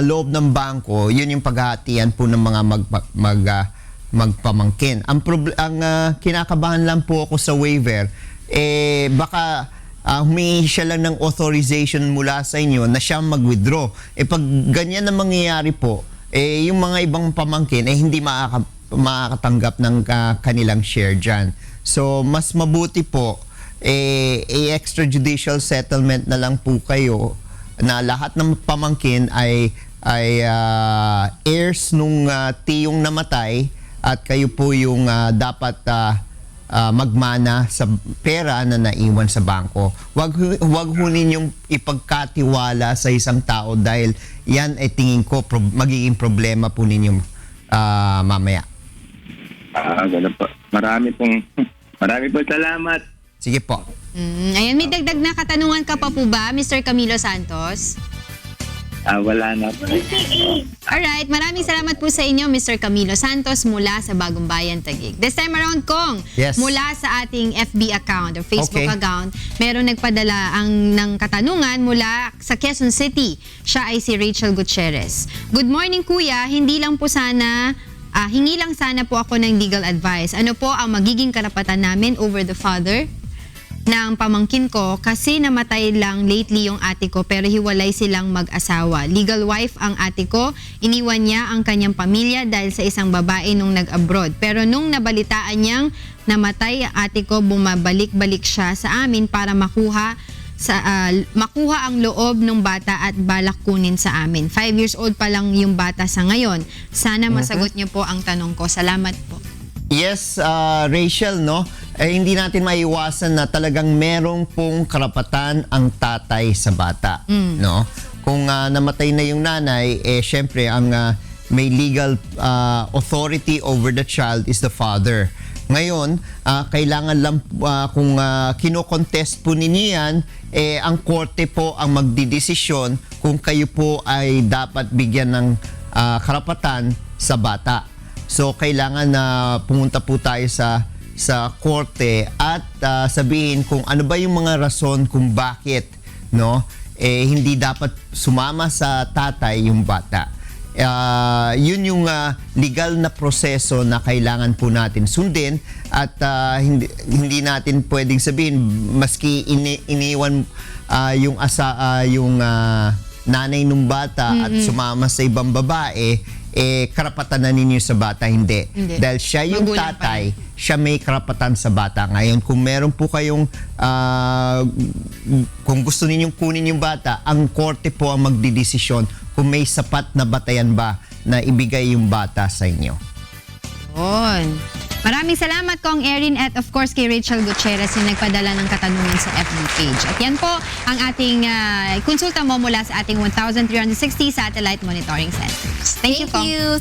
loob ng bangko, yun yung paghahatian po ng mga magpamangkin. Ang kinakabahan lang po ako sa waiver, baka humingi siya lang ng authorization mula sa inyo na siya mag-withdraw. Pag ganyan na mangyayari po, yung mga ibang pamangkin hindi makakatanggap ng kanilang share dyan. So, mas mabuti po, extrajudicial settlement na lang po kayo na lahat ng pamangkin ay heirs nung tiyong namatay at kayo po yung dapat magmana sa pera na naiwan sa bangko. Huwag ho ninyong ipagkatiwala sa isang tao dahil yan ay tingin ko magiging problema po ninyo mamaya. Ganun po. Marami pong salamat. Sige po. Ayan, may dagdag na katanungan ka pa po ba, Mr. Camilo Santos? Wala na po. Alright, maraming salamat po sa inyo, Mr. Camilo Santos, mula sa Bagong Bayan, Taguig. This time around, Kong, yes, mula sa ating FB account or Facebook Okay. account, meron nagpadala ng katanungan mula sa Quezon City. Siya ay si Rachel Gutierrez. Good morning, Kuya. Hingi lang sana po ako ng legal advice. Ano po ang magiging karapatan namin over the father ng pamangkin ko kasi namatay lang lately yung ate ko pero hiwalay silang mag-asawa. Legal wife ang ate ko, iniwan niya ang kanyang pamilya dahil sa isang babae nung nag-abroad. Pero nung nabalitaan niyang namatay ang ate ko, bumabalik-balik siya sa amin para makuha ang loob ng bata at balak kunin sa amin. 5 years old pa lang yung bata sa ngayon. Sana masagot niyo po ang tanong ko. Salamat po. Yes, Rachel, no? Hindi natin maiwasan na talagang merong pong karapatan ang tatay sa bata, no? Kung namatay na yung nanay, syempre ang may legal authority over the child is the father. Ngayon, kailangan lang kung kino-contest po ninyo yan, ang korte po ang magdidesisyon kung kayo po ay dapat bigyan ng karapatan sa bata. So, kailangan na pumunta po tayo sa korte at sabihin kung ano ba yung mga rason kung bakit, no, hindi dapat sumama sa tatay yung bata. Yun yung legal na proseso na kailangan po natin sundin at hindi natin pwedeng sabihin maski iniwan yung nanay ng bata at sumama sa ibang babae, karapatan na ninyo sa bata, hindi. Dahil siya yung Magulang tatay, siya may karapatan sa bata. Ngayon, kung meron po kayong kung gusto ninyong kunin yung bata, ang korte po ang magdidesisyon kung may sapat na batayan ba na ibigay yung bata sa inyo. Maraming salamat Kong Erin at of course kay Rachel Gutierrez na nagpadala ng katanungan sa FB page. At yan po ang ating konsulta mo mula sa ating 1,360 satellite monitoring centers. Thank you, Kong.